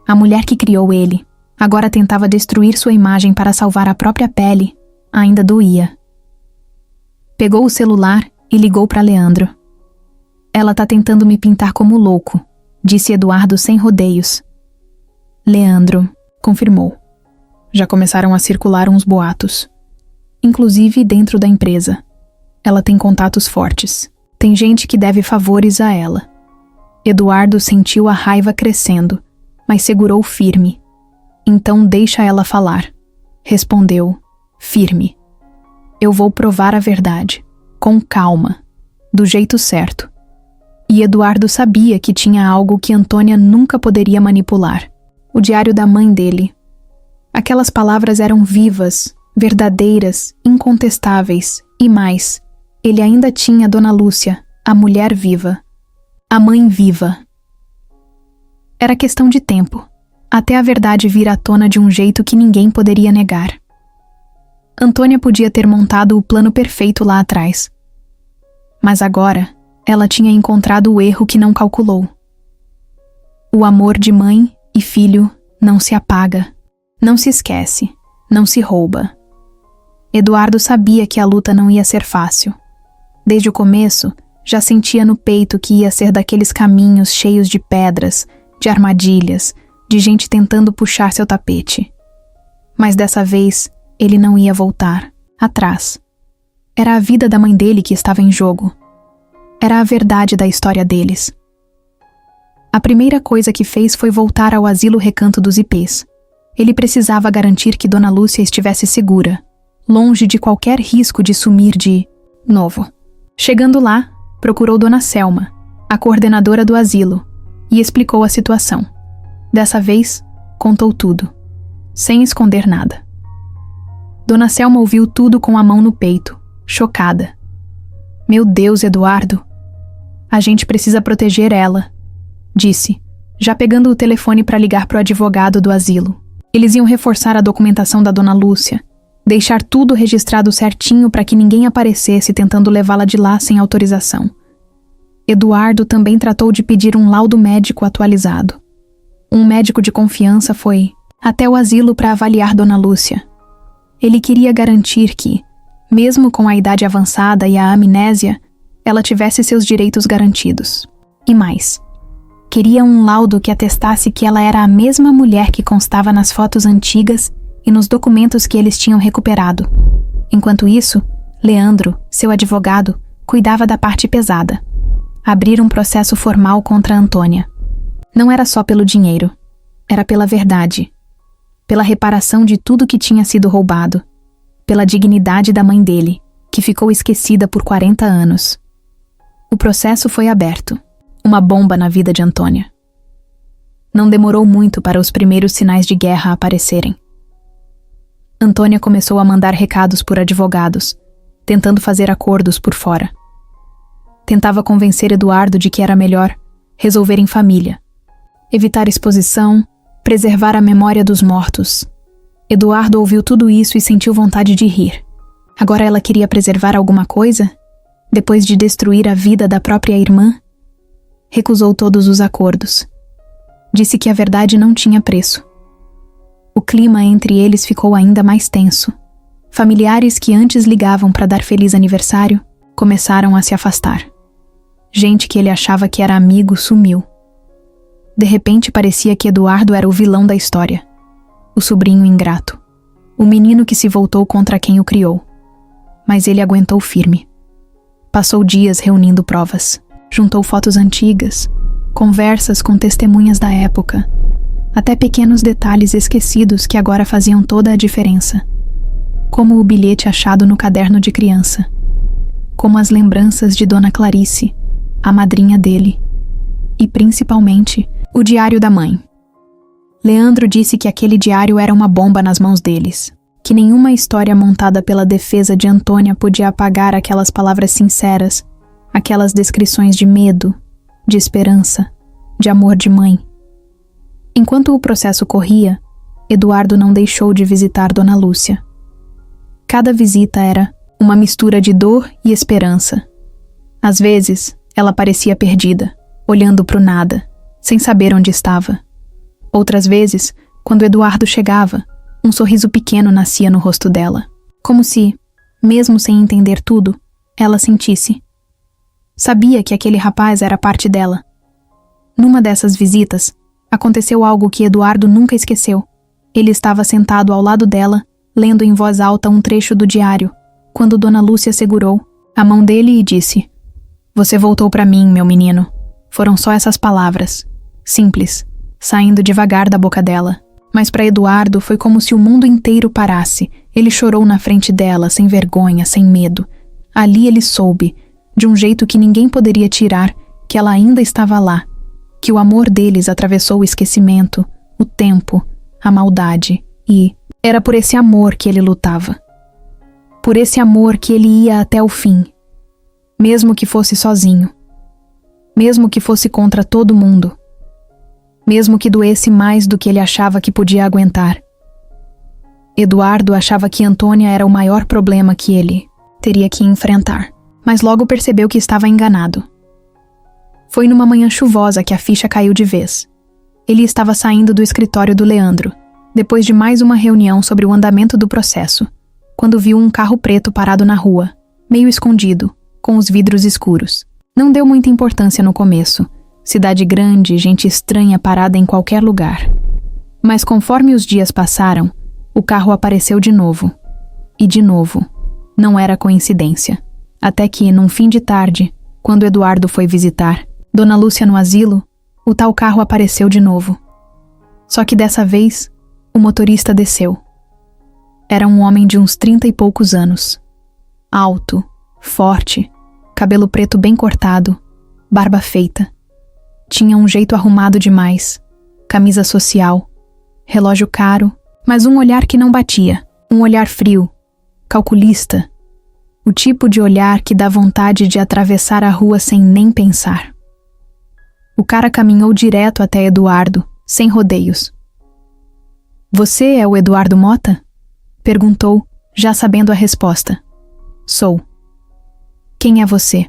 a mulher que criou ele, agora tentava destruir sua imagem para salvar a própria pele, ainda doía. Pegou o celular e ligou para Leandro. Ela tá tentando me pintar como louco, disse Eduardo sem rodeios. Leandro confirmou. Já começaram a circular uns boatos. Inclusive dentro da empresa. Ela tem contatos fortes. Tem gente que deve favores a ela. Eduardo sentiu a raiva crescendo, mas segurou firme. Então deixa ela falar. Respondeu, firme. Eu vou provar a verdade, com calma, do jeito certo. E Eduardo sabia que tinha algo que Antônia nunca poderia manipular. O diário da mãe dele. Aquelas palavras eram vivas, verdadeiras, incontestáveis, e mais, ele ainda tinha Dona Lúcia, a mulher viva. A mãe viva. Era questão de tempo, até a verdade vir à tona de um jeito que ninguém poderia negar. Antônia podia ter montado o plano perfeito lá atrás. Mas agora, ela tinha encontrado o erro que não calculou. O amor de mãe e filho não se apaga, não se esquece, não se rouba. Eduardo sabia que a luta não ia ser fácil. Desde o começo, já sentia no peito que ia ser daqueles caminhos cheios de pedras, de armadilhas, de gente tentando puxar seu tapete. Mas dessa vez, ele não ia voltar, atrás. Era a vida da mãe dele que estava em jogo. Era a verdade da história deles. A primeira coisa que fez foi voltar ao asilo Recanto dos Ipês. Ele precisava garantir que Dona Lúcia estivesse segura, longe de qualquer risco de sumir de novo. Chegando lá, procurou Dona Selma, a coordenadora do asilo, e explicou a situação. Dessa vez, contou tudo, sem esconder nada. Dona Selma ouviu tudo com a mão no peito, chocada. Meu Deus, Eduardo! A gente precisa proteger ela, disse, já pegando o telefone para ligar para o advogado do asilo. Eles iam reforçar a documentação da Dona Lúcia, deixar tudo registrado certinho para que ninguém aparecesse tentando levá-la de lá sem autorização. Eduardo também tratou de pedir um laudo médico atualizado. Um médico de confiança foi até o asilo para avaliar Dona Lúcia. Ele queria garantir que, mesmo com a idade avançada e a amnésia, ela tivesse seus direitos garantidos. E mais, queria um laudo que atestasse que ela era a mesma mulher que constava nas fotos antigas e nos documentos que eles tinham recuperado. Enquanto isso, Leandro, seu advogado, cuidava da parte pesada. Abrir um processo formal contra Antônia. Não era só pelo dinheiro, era pela verdade. Pela reparação de tudo que tinha sido roubado. Pela dignidade da mãe dele, que ficou esquecida por 40 anos. O processo foi aberto. Uma bomba na vida de Antônia. Não demorou muito para os primeiros sinais de guerra aparecerem. Antônia começou a mandar recados por advogados, tentando fazer acordos por fora. Tentava convencer Eduardo de que era melhor resolver em família, evitar exposição, preservar a memória dos mortos. Eduardo ouviu tudo isso e sentiu vontade de rir. Agora ela queria preservar alguma coisa? Depois de destruir a vida da própria irmã? Recusou todos os acordos. Disse que a verdade não tinha preço. O clima entre eles ficou ainda mais tenso. Familiares que antes ligavam para dar feliz aniversário começaram a se afastar. Gente que ele achava que era amigo sumiu. De repente parecia que Eduardo era o vilão da história. O sobrinho ingrato. O menino que se voltou contra quem o criou. Mas ele aguentou firme. Passou dias reunindo provas. Juntou fotos antigas, conversas com testemunhas da época, até pequenos detalhes esquecidos que agora faziam toda a diferença. Como o bilhete achado no caderno de criança. Como as lembranças de Dona Clarice, a madrinha dele. E principalmente, o diário da mãe. Leandro disse que aquele diário era uma bomba nas mãos deles, que nenhuma história montada pela defesa de Antônia podia apagar aquelas palavras sinceras, aquelas descrições de medo, de esperança, de amor de mãe. Enquanto o processo corria, Eduardo não deixou de visitar Dona Lúcia. Cada visita era uma mistura de dor e esperança. Às vezes, ela parecia perdida, olhando para o nada, sem saber onde estava. Outras vezes, quando Eduardo chegava, um sorriso pequeno nascia no rosto dela, como se, mesmo sem entender tudo, ela sentisse. Sabia que aquele rapaz era parte dela. Numa dessas visitas, aconteceu algo que Eduardo nunca esqueceu. Ele estava sentado ao lado dela, lendo em voz alta um trecho do diário, quando Dona Lúcia segurou a mão dele e disse: "Você voltou para mim, meu menino." Foram só essas palavras, simples, saindo devagar da boca dela. Mas para Eduardo foi como se o mundo inteiro parasse. Ele chorou na frente dela, sem vergonha, sem medo. Ali ele soube, de um jeito que ninguém poderia tirar, que ela ainda estava lá, que o amor deles atravessou o esquecimento, o tempo, a maldade, e era por esse amor que ele lutava. Por esse amor que ele ia até o fim, mesmo que fosse sozinho, mesmo que fosse contra todo mundo, mesmo que doesse mais do que ele achava que podia aguentar. Eduardo achava que Antônia era o maior problema que ele teria que enfrentar, mas logo percebeu que estava enganado. Foi numa manhã chuvosa que a ficha caiu de vez. Ele estava saindo do escritório do Leandro, depois de mais uma reunião sobre o andamento do processo, quando viu um carro preto parado na rua, meio escondido, com os vidros escuros. Não deu muita importância no começo. Cidade grande, gente estranha parada em qualquer lugar. Mas conforme os dias passaram, o carro apareceu de novo. E de novo. Não era coincidência. Até que, num fim de tarde, quando Eduardo foi visitar Dona Lúcia no asilo, o tal carro apareceu de novo. Só que dessa vez, o motorista desceu. Era um homem de uns 30 e poucos anos. Alto, forte, cabelo preto bem cortado, barba feita. Tinha um jeito arrumado demais, camisa social, relógio caro, mas um olhar que não batia, um olhar frio, calculista, o tipo de olhar que dá vontade de atravessar a rua sem nem pensar. O cara caminhou direto até Eduardo, sem rodeios. "Você é o Eduardo Mota?" perguntou, já sabendo a resposta. "Sou." "Quem é você?"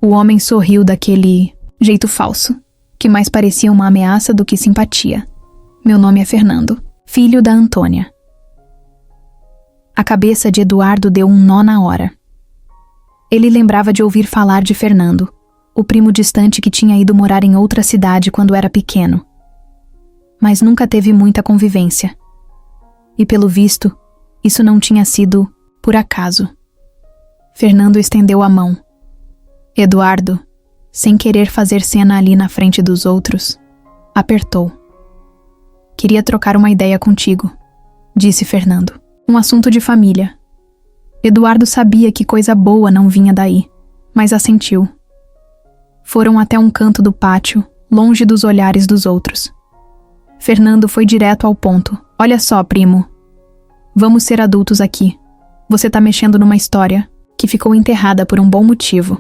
O homem sorriu daquele jeito falso, que mais parecia uma ameaça do que simpatia. "Meu nome é Fernando, filho da Antônia." A cabeça de Eduardo deu um nó na hora. Ele lembrava de ouvir falar de Fernando, o primo distante que tinha ido morar em outra cidade quando era pequeno. Mas nunca teve muita convivência. E pelo visto, isso não tinha sido por acaso. Fernando estendeu a mão. Eduardo, sem querer fazer cena ali na frente dos outros, apertou. "Queria trocar uma ideia contigo", disse Fernando. "Um assunto de família." Eduardo sabia que coisa boa não vinha daí, mas assentiu. Foram até um canto do pátio, longe dos olhares dos outros. Fernando foi direto ao ponto. "Olha só, primo. Vamos ser adultos aqui. Você tá mexendo numa história que ficou enterrada por um bom motivo.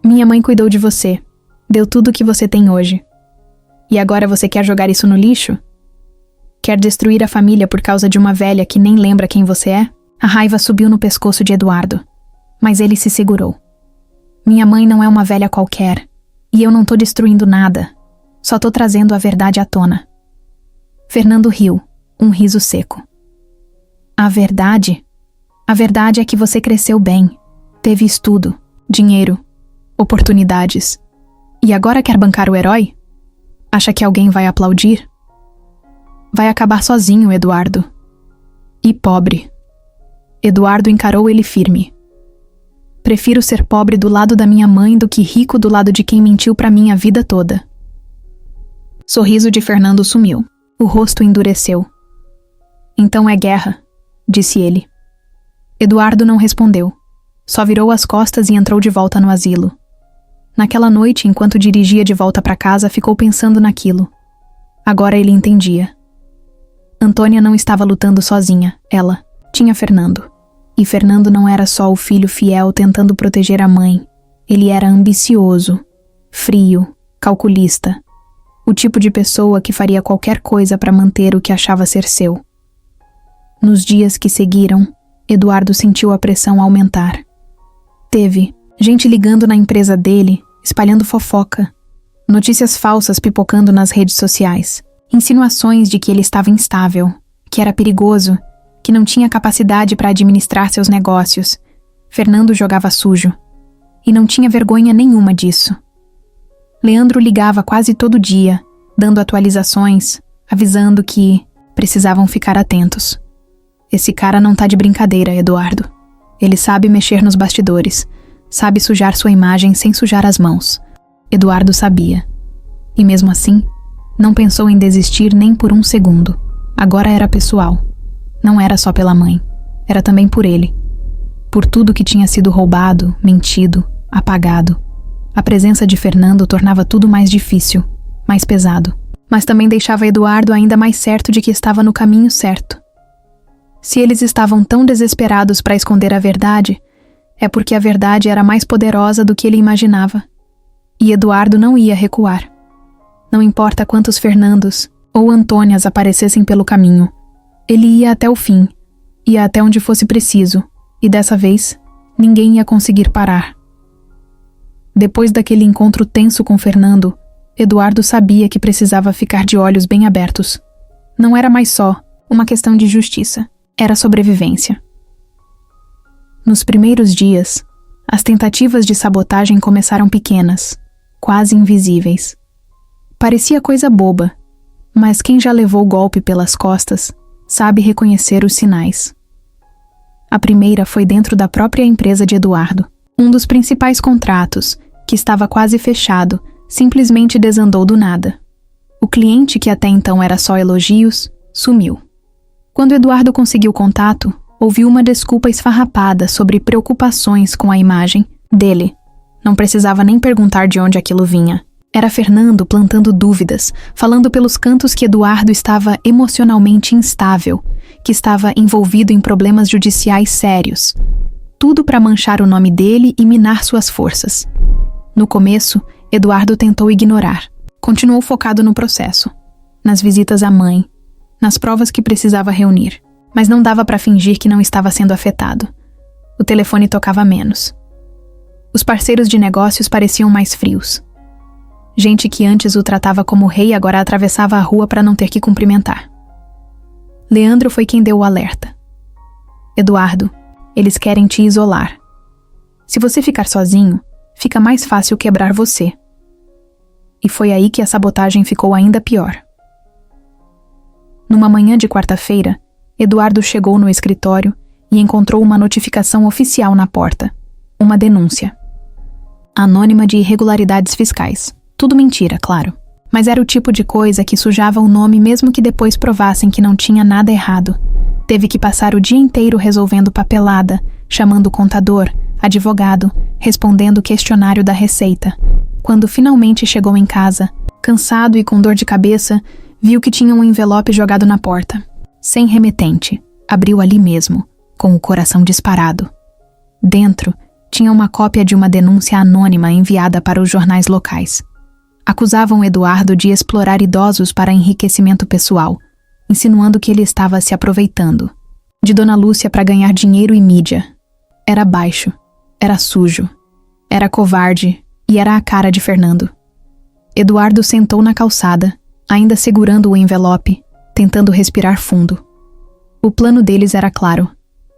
Minha mãe cuidou de você, deu tudo o que você tem hoje. E agora você quer jogar isso no lixo? Quer destruir a família por causa de uma velha que nem lembra quem você é?" A raiva subiu no pescoço de Eduardo, mas ele se segurou. "Minha mãe não é uma velha qualquer, e eu não tô destruindo nada, só tô trazendo a verdade à tona." Fernando riu, um riso seco. "A verdade? A verdade é que você cresceu bem, teve estudo, dinheiro, oportunidades. E agora quer bancar o herói? Acha que alguém vai aplaudir? Vai acabar sozinho, Eduardo. E pobre." Eduardo encarou ele firme. "Prefiro ser pobre do lado da minha mãe do que rico do lado de quem mentiu pra mim a vida toda." Sorriso de Fernando sumiu. O rosto endureceu. "Então é guerra", disse ele. Eduardo não respondeu. Só virou as costas e entrou de volta no asilo. Naquela noite, enquanto dirigia de volta para casa, ficou pensando naquilo. Agora ele entendia. Antônia não estava lutando sozinha, ela tinha Fernando. E Fernando não era só o filho fiel tentando proteger a mãe. Ele era ambicioso, frio, calculista. O tipo de pessoa que faria qualquer coisa para manter o que achava ser seu. Nos dias que seguiram, Eduardo sentiu a pressão aumentar. Teve gente ligando na empresa dele, espalhando fofoca, notícias falsas pipocando nas redes sociais, insinuações de que ele estava instável, que era perigoso, que não tinha capacidade para administrar seus negócios, Fernando jogava sujo. E não tinha vergonha nenhuma disso. Leandro ligava quase todo dia, dando atualizações, avisando que precisavam ficar atentos. Esse cara não tá de brincadeira, Eduardo. Ele sabe mexer nos bastidores, sabe sujar sua imagem sem sujar as mãos. Eduardo sabia. E mesmo assim, não pensou em desistir nem por um segundo. Agora era pessoal. Não era só pela mãe. Era também por ele. Por tudo que tinha sido roubado, mentido, apagado. A presença de Fernando tornava tudo mais difícil, mais pesado. Mas também deixava Eduardo ainda mais certo de que estava no caminho certo. Se eles estavam tão desesperados para esconder a verdade, é porque a verdade era mais poderosa do que ele imaginava. E Eduardo não ia recuar. Não importa quantos Fernandos ou Antônias aparecessem pelo caminho, ele ia até o fim, ia até onde fosse preciso, e dessa vez, ninguém ia conseguir parar. Depois daquele encontro tenso com Fernando, Eduardo sabia que precisava ficar de olhos bem abertos. Não era mais só uma questão de justiça, era sobrevivência. Nos primeiros dias, as tentativas de sabotagem começaram pequenas, quase invisíveis. Parecia coisa boba, mas quem já levou o golpe pelas costas sabe reconhecer os sinais. A primeira foi dentro da própria empresa de Eduardo. Um dos principais contratos, que estava quase fechado, simplesmente desandou do nada. O cliente, que até então era só elogios, sumiu. Quando Eduardo conseguiu contato, ouviu uma desculpa esfarrapada sobre preocupações com a imagem dele. Não precisava nem perguntar de onde aquilo vinha. Era Fernando plantando dúvidas, falando pelos cantos que Eduardo estava emocionalmente instável, que estava envolvido em problemas judiciais sérios. Tudo para manchar o nome dele e minar suas forças. No começo, Eduardo tentou ignorar. Continuou focado no processo, nas visitas à mãe, nas provas que precisava reunir. Mas não dava para fingir que não estava sendo afetado. O telefone tocava menos. Os parceiros de negócios pareciam mais frios. Gente que antes o tratava como rei agora atravessava a rua para não ter que cumprimentar. Leandro foi quem deu o alerta. Eduardo, eles querem te isolar. Se você ficar sozinho, fica mais fácil quebrar você. E foi aí que a sabotagem ficou ainda pior. Numa manhã de quarta-feira, Eduardo chegou no escritório e encontrou uma notificação oficial na porta. Uma denúncia. Anônima de irregularidades fiscais. Tudo mentira, claro. Mas era o tipo de coisa que sujava o nome mesmo que depois provassem que não tinha nada errado. Teve que passar o dia inteiro resolvendo papelada, chamando contador, advogado, respondendo o questionário da Receita. Quando finalmente chegou em casa, cansado e com dor de cabeça, viu que tinha um envelope jogado na porta. Sem remetente, abriu ali mesmo, com o coração disparado. Dentro, tinha uma cópia de uma denúncia anônima enviada para os jornais locais. Acusavam Eduardo de explorar idosos para enriquecimento pessoal, insinuando que ele estava se aproveitando. De Dona Lúcia para ganhar dinheiro e mídia. Era baixo, era sujo, era covarde e era a cara de Fernando. Eduardo sentou na calçada, ainda segurando o envelope, tentando respirar fundo. O plano deles era claro.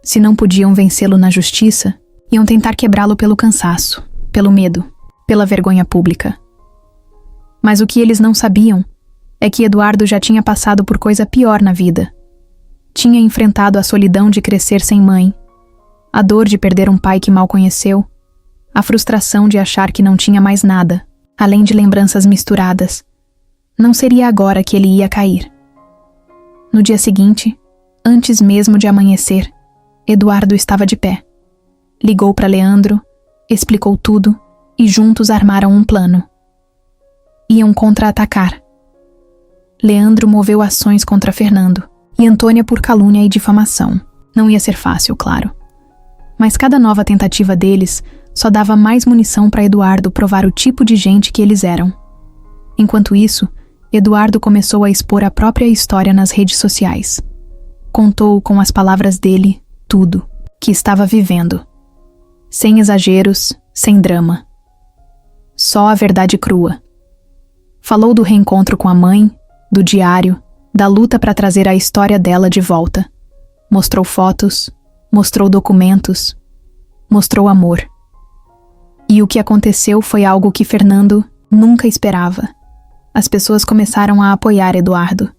Se não podiam vencê-lo na justiça, iam tentar quebrá-lo pelo cansaço, pelo medo, pela vergonha pública. Mas o que eles não sabiam é que Eduardo já tinha passado por coisa pior na vida. Tinha enfrentado a solidão de crescer sem mãe, a dor de perder um pai que mal conheceu, a frustração de achar que não tinha mais nada, além de lembranças misturadas. Não seria agora que ele ia cair. No dia seguinte, antes mesmo de amanhecer, Eduardo estava de pé. Ligou para Leandro, explicou tudo e juntos armaram um plano. Iam contra-atacar. Leandro moveu ações contra Fernando e Antônia por calúnia e difamação. Não ia ser fácil, claro. Mas cada nova tentativa deles só dava mais munição para Eduardo provar o tipo de gente que eles eram. Enquanto isso, Eduardo começou a expor a própria história nas redes sociais. Contou com as palavras dele tudo que estava vivendo. Sem exageros, sem drama. Só a verdade crua. Falou do reencontro com a mãe, do diário, da luta para trazer a história dela de volta. Mostrou fotos, mostrou documentos. mostrou amor. E o que aconteceu foi algo que Fernando nunca esperava. As pessoas começaram a apoiar Eduardo.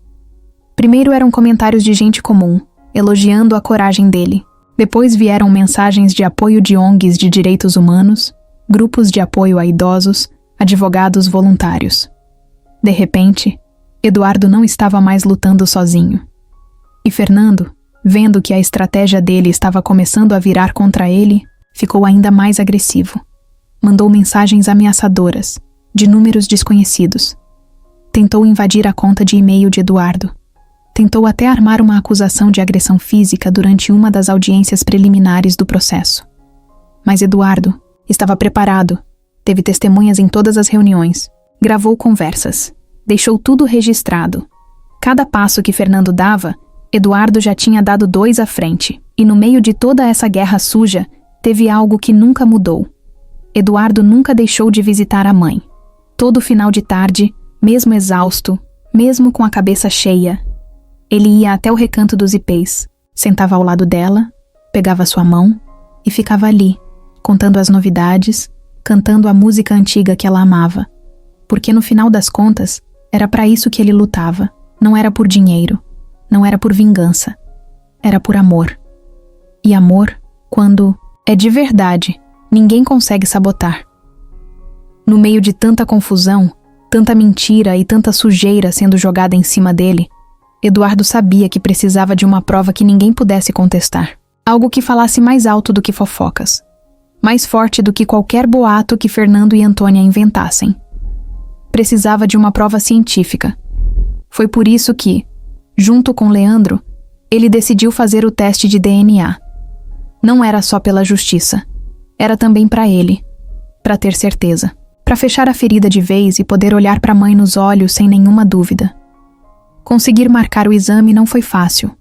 Primeiro eram comentários de gente comum, elogiando a coragem dele. Depois vieram mensagens de apoio de ONGs de direitos humanos, grupos de apoio a idosos, advogados voluntários. De repente, Eduardo não estava mais lutando sozinho. E Fernando, vendo que a estratégia dele estava começando a virar contra ele, ficou ainda mais agressivo. Mandou mensagens ameaçadoras, de números desconhecidos. Tentou invadir a conta de e-mail de Eduardo. Tentou até armar uma acusação de agressão física durante uma das audiências preliminares do processo. Mas Eduardo estava preparado, teve testemunhas em todas as reuniões, gravou conversas, deixou tudo registrado. Cada passo que Fernando dava, Eduardo já tinha dado 2 à frente, e no meio de toda essa guerra suja, teve algo que nunca mudou. Eduardo nunca deixou de visitar a mãe. Todo final de tarde, mesmo exausto, mesmo com a cabeça cheia, ele ia até o recanto dos ipês, sentava ao lado dela, pegava sua mão e ficava ali, contando as novidades, cantando a música antiga que ela amava. Porque no final das contas, era para isso que ele lutava. Não era por dinheiro, não era por vingança, era por amor. E amor, quando é de verdade, ninguém consegue sabotar. No meio de tanta confusão, tanta mentira e tanta sujeira sendo jogada em cima dele, Eduardo sabia que precisava de uma prova que ninguém pudesse contestar. Algo que falasse mais alto do que fofocas. Mais forte do que qualquer boato que Fernando e Antônia inventassem. Precisava de uma prova científica. Foi por isso que, junto com Leandro, ele decidiu fazer o teste de DNA. Não era só pela justiça. Era também para ele. Para ter certeza. Para fechar a ferida de vez e poder olhar para a mãe nos olhos sem nenhuma dúvida. Conseguir marcar o exame não foi fácil.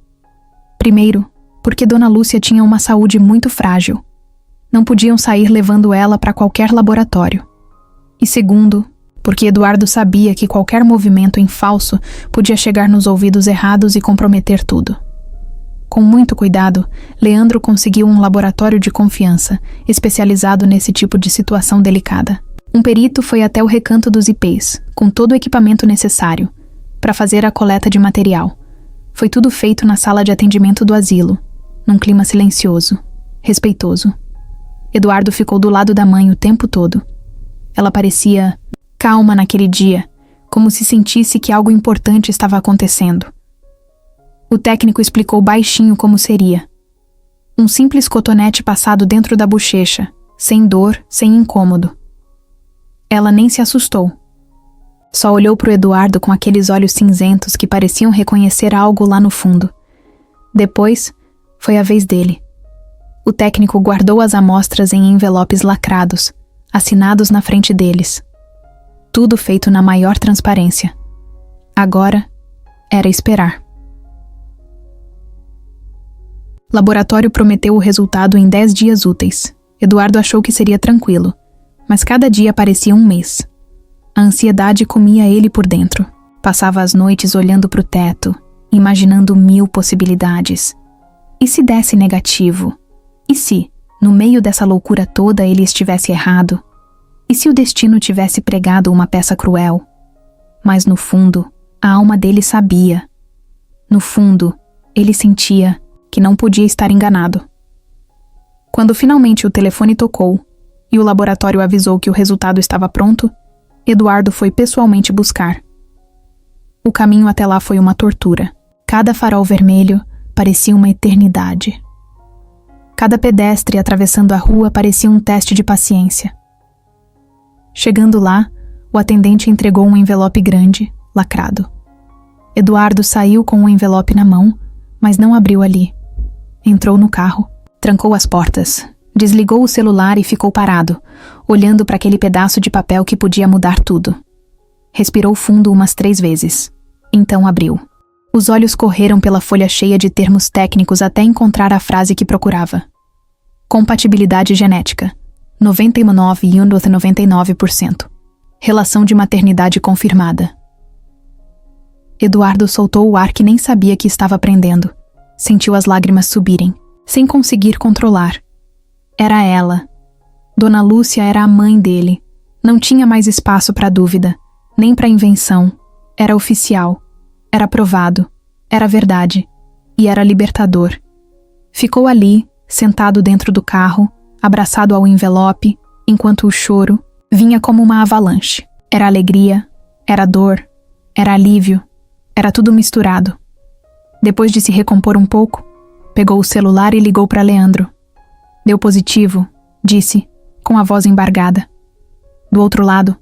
Primeiro, porque Dona Lúcia tinha uma saúde muito frágil. Não podiam sair levando ela para qualquer laboratório. E segundo, porque Eduardo sabia que qualquer movimento em falso podia chegar nos ouvidos errados e comprometer tudo. Com muito cuidado, Leandro conseguiu um laboratório de confiança, especializado nesse tipo de situação delicada. Um perito foi até o recanto dos ipês, com todo o equipamento necessário, para fazer a coleta de material. Foi tudo feito na sala de atendimento do asilo, num clima silencioso, respeitoso. Eduardo ficou do lado da mãe o tempo todo. Ela parecia calma naquele dia, como se sentisse que algo importante estava acontecendo. O técnico explicou baixinho como seria. Um simples cotonete passado dentro da bochecha, sem dor, sem incômodo. Ela nem se assustou. Só olhou para o Eduardo com aqueles olhos cinzentos que pareciam reconhecer algo lá no fundo. Depois, foi a vez dele. O técnico guardou as amostras em envelopes lacrados, assinados na frente deles. Tudo feito na maior transparência. Agora, era esperar. Laboratório prometeu o resultado em 10 dias úteis. Eduardo achou que seria tranquilo, mas cada dia parecia um mês. A ansiedade comia ele por dentro. Passava as noites olhando para o teto, imaginando 1000 possibilidades. E se desse negativo? E se, no meio dessa loucura toda, ele estivesse errado? E se o destino tivesse pregado uma peça cruel? Mas no fundo, a alma dele sabia. No fundo, ele sentia que não podia estar enganado. Quando finalmente o telefone tocou e o laboratório avisou que o resultado estava pronto, Eduardo foi pessoalmente buscar. O caminho até lá foi uma tortura. Cada farol vermelho parecia uma eternidade. Cada pedestre atravessando a rua parecia um teste de paciência. Chegando lá, o atendente entregou um envelope grande, lacrado. Eduardo saiu com o envelope na mão, mas não abriu ali. Entrou no carro, trancou as portas, desligou o celular e ficou parado, olhando para aquele pedaço de papel que podia mudar tudo. Respirou fundo umas 3 vezes. Então abriu. Os olhos correram pela folha cheia de termos técnicos até encontrar a frase que procurava. Compatibilidade genética. 99,99%. Relação de maternidade confirmada. Eduardo soltou o ar que nem sabia que estava prendendo. Sentiu as lágrimas subirem, sem conseguir controlar. Era ela. Dona Lúcia era a mãe dele. Não tinha mais espaço para dúvida, nem para invenção. Era oficial. Era provado. Era verdade. E era libertador. Ficou ali, sentado dentro do carro, abraçado ao envelope, enquanto o choro vinha como uma avalanche. Era alegria, era dor, era alívio, era tudo misturado. Depois de se recompor um pouco, pegou o celular e ligou para Leandro. Deu positivo, disse, com a voz embargada. Do outro lado,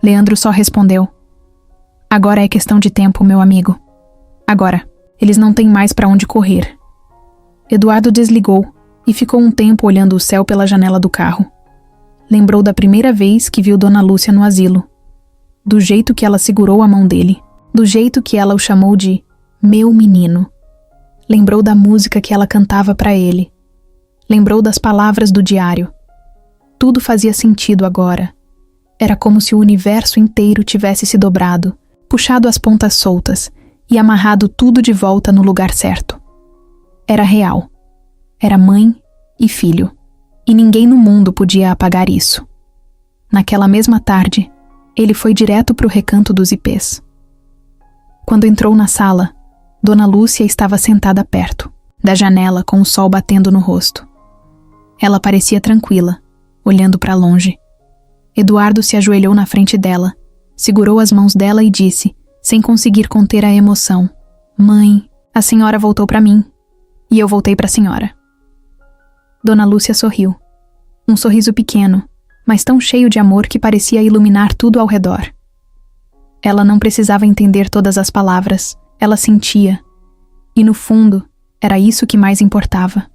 Leandro só respondeu: agora é questão de tempo, meu amigo. Agora, eles não têm mais para onde correr. Eduardo desligou e ficou um tempo olhando o céu pela janela do carro. Lembrou da primeira vez que viu Dona Lúcia no asilo. Do jeito que ela segurou a mão dele. Do jeito que ela o chamou de meu menino. Lembrou da música que ela cantava para ele. Lembrou das palavras do diário. Tudo fazia sentido agora. Era como se o universo inteiro tivesse se dobrado, puxado as pontas soltas e amarrado tudo de volta no lugar certo. Era real. Era mãe e filho. E ninguém no mundo podia apagar isso. Naquela mesma tarde, ele foi direto para o recanto dos ipês. Quando entrou na sala, Dona Lúcia estava sentada perto, da janela com o sol batendo no rosto. Ela parecia tranquila, olhando para longe. Eduardo se ajoelhou na frente dela, segurou as mãos dela e disse, sem conseguir conter a emoção: Mãe, a senhora voltou para mim. E eu voltei para a senhora. Dona Lúcia sorriu. Um sorriso pequeno, mas tão cheio de amor que parecia iluminar tudo ao redor. Ela não precisava entender todas as palavras, ela sentia. E no fundo, era isso que mais importava.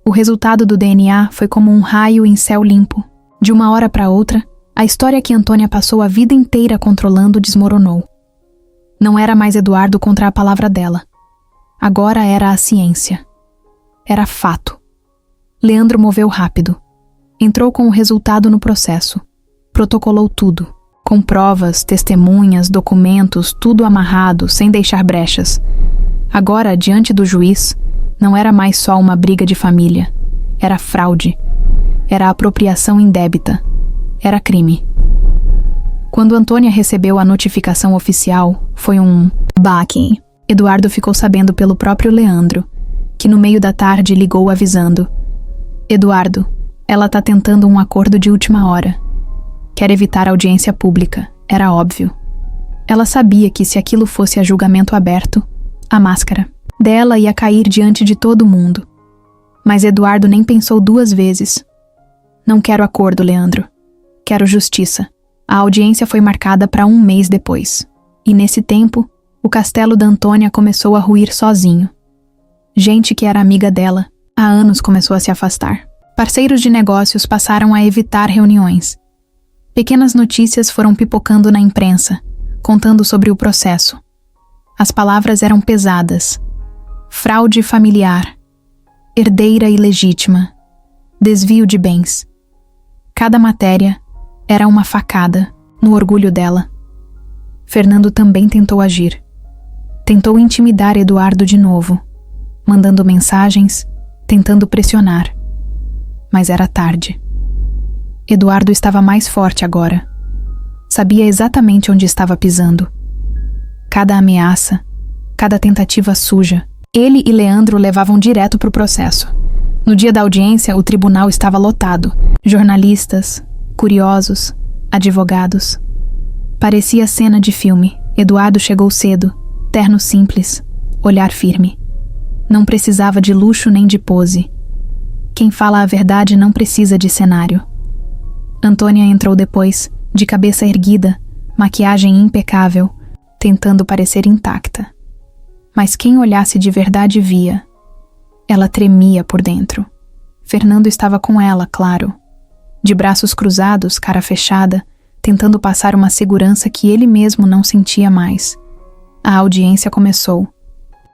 O resultado do DNA foi como um raio em céu limpo. De uma hora para outra, a história que Antônia passou a vida inteira controlando desmoronou. Não era mais Eduardo contra a palavra dela. Agora era a ciência. Era fato. Leandro moveu rápido. Entrou com o resultado no processo. Protocolou tudo. Com provas, testemunhas, documentos, tudo amarrado, sem deixar brechas. Agora, diante do juiz, não era mais só uma briga de família. Era fraude. Era apropriação indébita. Era crime. Quando Antônia recebeu a notificação oficial, foi um baque. Eduardo ficou sabendo pelo próprio Leandro, que no meio da tarde ligou avisando: Eduardo, ela tá tentando um acordo de última hora. Quer evitar audiência pública, era óbvio. Ela sabia que se aquilo fosse a julgamento aberto, a máscara dela ia cair diante de todo mundo. Mas Eduardo nem pensou duas vezes. Não quero acordo, Leandro. Quero justiça. A audiência foi marcada para 1 mês depois. E nesse tempo, o castelo da Antônia começou a ruir sozinho. Gente que era amiga dela, há anos começou a se afastar. Parceiros de negócios passaram a evitar reuniões. Pequenas notícias foram pipocando na imprensa, contando sobre o processo. As palavras eram pesadas. Fraude familiar. Herdeira ilegítima. Desvio de bens. Cada matéria era uma facada no orgulho dela. Fernando também tentou agir. Tentou intimidar Eduardo de novo, mandando mensagens, tentando pressionar. Mas era tarde. Eduardo estava mais forte agora. Sabia exatamente onde estava pisando. Cada ameaça, cada tentativa suja, ele e Leandro levavam direto para o processo. No dia da audiência, o tribunal estava lotado. Jornalistas, curiosos, advogados. Parecia cena de filme. Eduardo chegou cedo, terno simples, olhar firme. Não precisava de luxo nem de pose. Quem fala a verdade não precisa de cenário. Antônia entrou depois, de cabeça erguida, maquiagem impecável, tentando parecer intacta. Mas quem olhasse de verdade via. Ela tremia por dentro. Fernando estava com ela, claro. De braços cruzados, cara fechada, tentando passar uma segurança que ele mesmo não sentia mais. A audiência começou.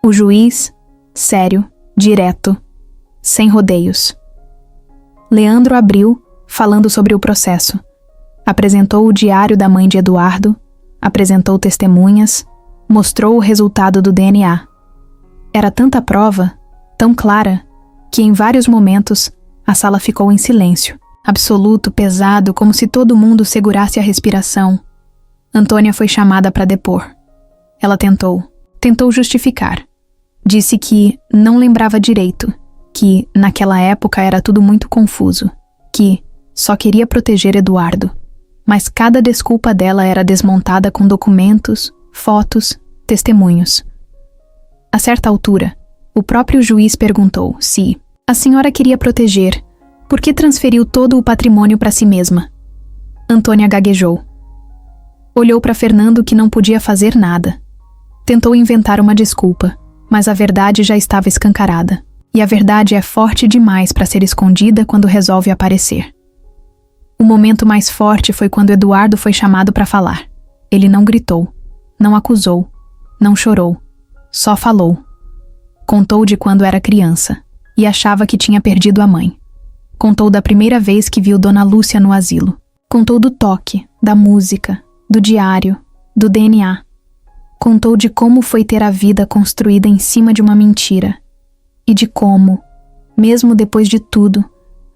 O juiz, sério, direto, sem rodeios. Leandro abriu, falando sobre o processo. Apresentou o diário da mãe de Eduardo, apresentou testemunhas, mostrou o resultado do DNA. Era tanta prova, tão clara, que em vários momentos A sala ficou em silêncio, absoluto, pesado, como se todo mundo segurasse a respiração. Antônia foi chamada para depor. Ela tentou justificar. Disse que não lembrava direito, que naquela época era tudo muito confuso, que só queria proteger Eduardo. Mas cada desculpa dela era desmontada com documentos, fotos, testemunhos. A certa altura, o próprio juiz perguntou se a senhora queria proteger, por que transferiu todo o patrimônio para si mesma? Antônia gaguejou. Olhou para Fernando, que não podia fazer nada. Tentou inventar uma desculpa, mas a verdade já estava escancarada. E a verdade é forte demais para ser escondida quando resolve aparecer. O momento mais forte foi quando Eduardo foi chamado para falar. Ele não gritou, não acusou, não chorou, só falou. Contou de quando era criança e achava que tinha perdido a mãe. Contou da primeira vez que viu Dona Lúcia no asilo. Contou do toque, da música, do diário, do DNA. Contou de como foi ter a vida construída em cima de uma mentira. E de como, mesmo depois de tudo,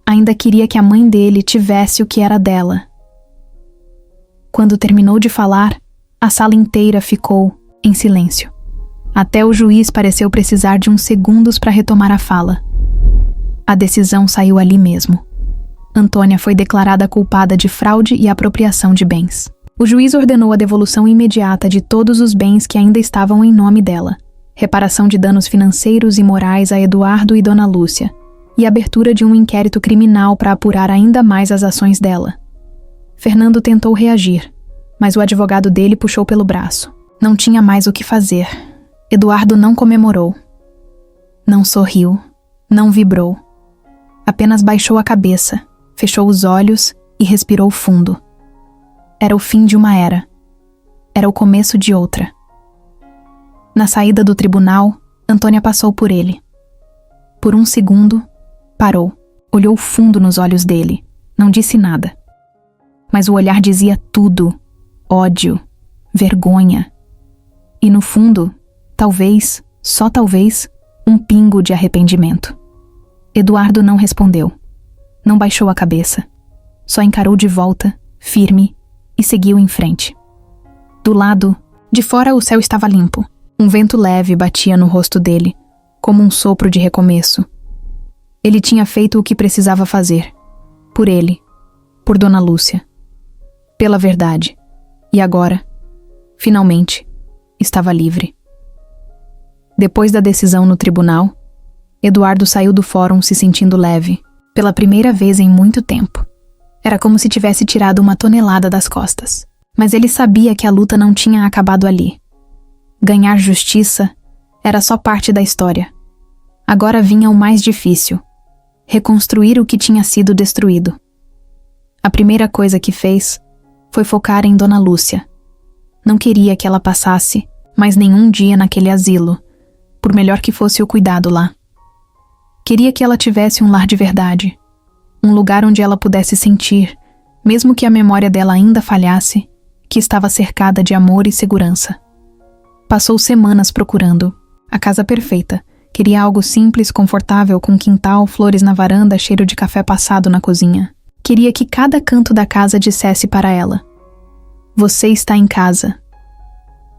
ainda queria que a mãe dele tivesse o que era dela. Quando terminou de falar, a sala inteira ficou em silêncio. Até o juiz pareceu precisar de uns segundos para retomar a fala. A decisão saiu ali mesmo. Antônia foi declarada culpada de fraude e apropriação de bens. O juiz ordenou a devolução imediata de todos os bens que ainda estavam em nome dela, reparação de danos financeiros e morais a Eduardo e Dona Lúcia, e abertura de um inquérito criminal para apurar ainda mais as ações dela. Fernando tentou reagir, mas o advogado dele puxou pelo braço. Não tinha mais o que fazer. Eduardo não comemorou. Não sorriu. Não vibrou. Apenas baixou a cabeça, fechou os olhos e respirou fundo. Era o fim de uma era. Era o começo de outra. Na saída do tribunal, Antônia passou por ele. Por um segundo, parou, olhou fundo nos olhos dele, não disse nada. Mas o olhar dizia tudo: ódio, vergonha. E no fundo, talvez, só talvez, um pingo de arrependimento. Eduardo não respondeu. Não baixou a cabeça. Só encarou de volta, firme, e seguiu em frente. Do lado, de fora, o céu estava limpo. Um vento leve batia no rosto dele, como um sopro de recomeço. Ele tinha feito o que precisava fazer. Por ele. Por Dona Lúcia. Pela verdade. E agora, finalmente, estava livre. Depois da decisão no tribunal, Eduardo saiu do fórum se sentindo leve, pela primeira vez em muito tempo. Era como se tivesse tirado uma tonelada das costas. Mas ele sabia que a luta não tinha acabado ali. Ganhar justiça era só parte da história. Agora vinha o mais difícil: reconstruir o que tinha sido destruído. A primeira coisa que fez foi focar em Dona Lúcia. Não queria que ela passasse mais nenhum dia naquele asilo, por melhor que fosse o cuidado lá. Queria que ela tivesse um lar de verdade, um lugar onde ela pudesse sentir, mesmo que a memória dela ainda falhasse, que estava cercada de amor e segurança. Passou semanas procurando a casa perfeita. Queria algo simples, confortável, com quintal, flores na varanda, cheiro de café passado na cozinha. Queria que cada canto da casa dissesse para ela: você está em casa.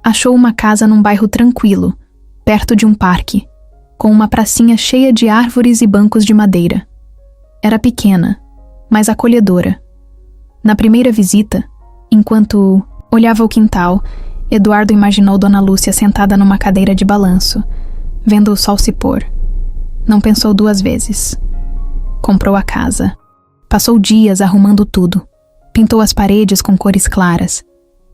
Achou uma casa num bairro tranquilo, perto de um parque, com uma pracinha cheia de árvores e bancos de madeira. Era pequena, mas acolhedora. Na primeira visita, enquanto olhava o quintal, Eduardo imaginou Dona Lúcia sentada numa cadeira de balanço, vendo o sol se pôr. Não pensou duas vezes. Comprou a casa. Passou dias arrumando tudo. Pintou as paredes com cores claras.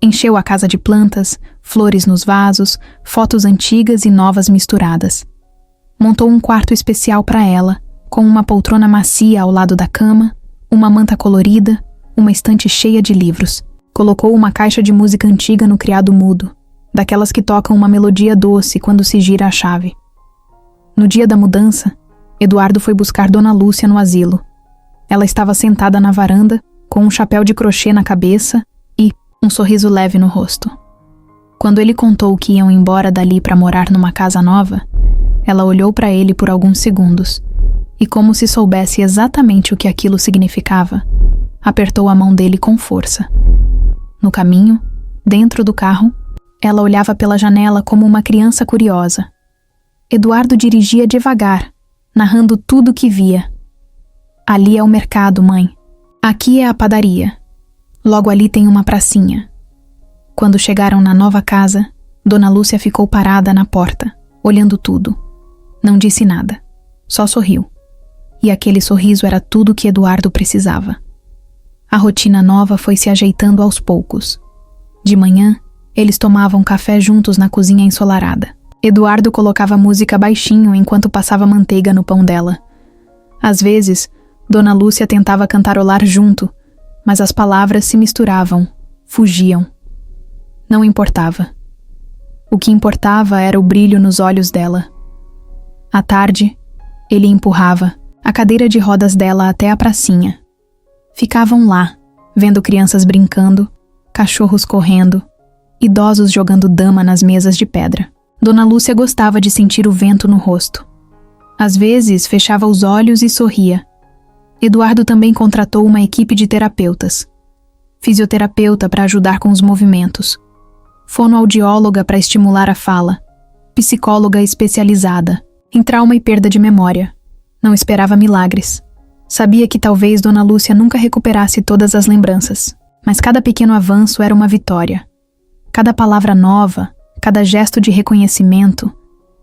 Encheu a casa de plantas, flores nos vasos, fotos antigas e novas misturadas. Montou um quarto especial para ela, com uma poltrona macia ao lado da cama, uma manta colorida, uma estante cheia de livros. Colocou uma caixa de música antiga no criado mudo, daquelas que tocam uma melodia doce quando se gira a chave. No dia da mudança, Eduardo foi buscar Dona Lúcia no asilo. Ela estava sentada na varanda, com um chapéu de crochê na cabeça e um sorriso leve no rosto. Quando ele contou que iam embora dali para morar numa casa nova, ela olhou para ele por alguns segundos, e, como se soubesse exatamente o que aquilo significava, apertou a mão dele com força. No caminho, dentro do carro, ela olhava pela janela como uma criança curiosa. Eduardo dirigia devagar, narrando tudo o que via. Ali é o mercado, mãe. Aqui é a padaria. Logo ali tem uma pracinha. Quando chegaram na nova casa, Dona Lúcia ficou parada na porta, olhando tudo. Não disse nada, só sorriu. E aquele sorriso era tudo o que Eduardo precisava. A rotina nova foi se ajeitando aos poucos. De manhã, eles tomavam café juntos na cozinha ensolarada. Eduardo colocava música baixinho enquanto passava manteiga no pão dela. Às vezes, Dona Lúcia tentava cantarolar junto, mas as palavras se misturavam, fugiam. Não importava. O que importava era o brilho nos olhos dela. À tarde, ele empurrava a cadeira de rodas dela até a pracinha. Ficavam lá, vendo crianças brincando, cachorros correndo, idosos jogando dama nas mesas de pedra. Dona Lúcia gostava de sentir o vento no rosto. Às vezes, fechava os olhos e sorria. Eduardo também contratou uma equipe de terapeutas. Fisioterapeuta para ajudar com os movimentos. Fonoaudióloga para estimular a fala. Psicóloga especializada em trauma e perda de memória. Não esperava milagres. Sabia que talvez Dona Lúcia nunca recuperasse todas as lembranças, mas cada pequeno avanço era uma vitória. Cada palavra nova, cada gesto de reconhecimento,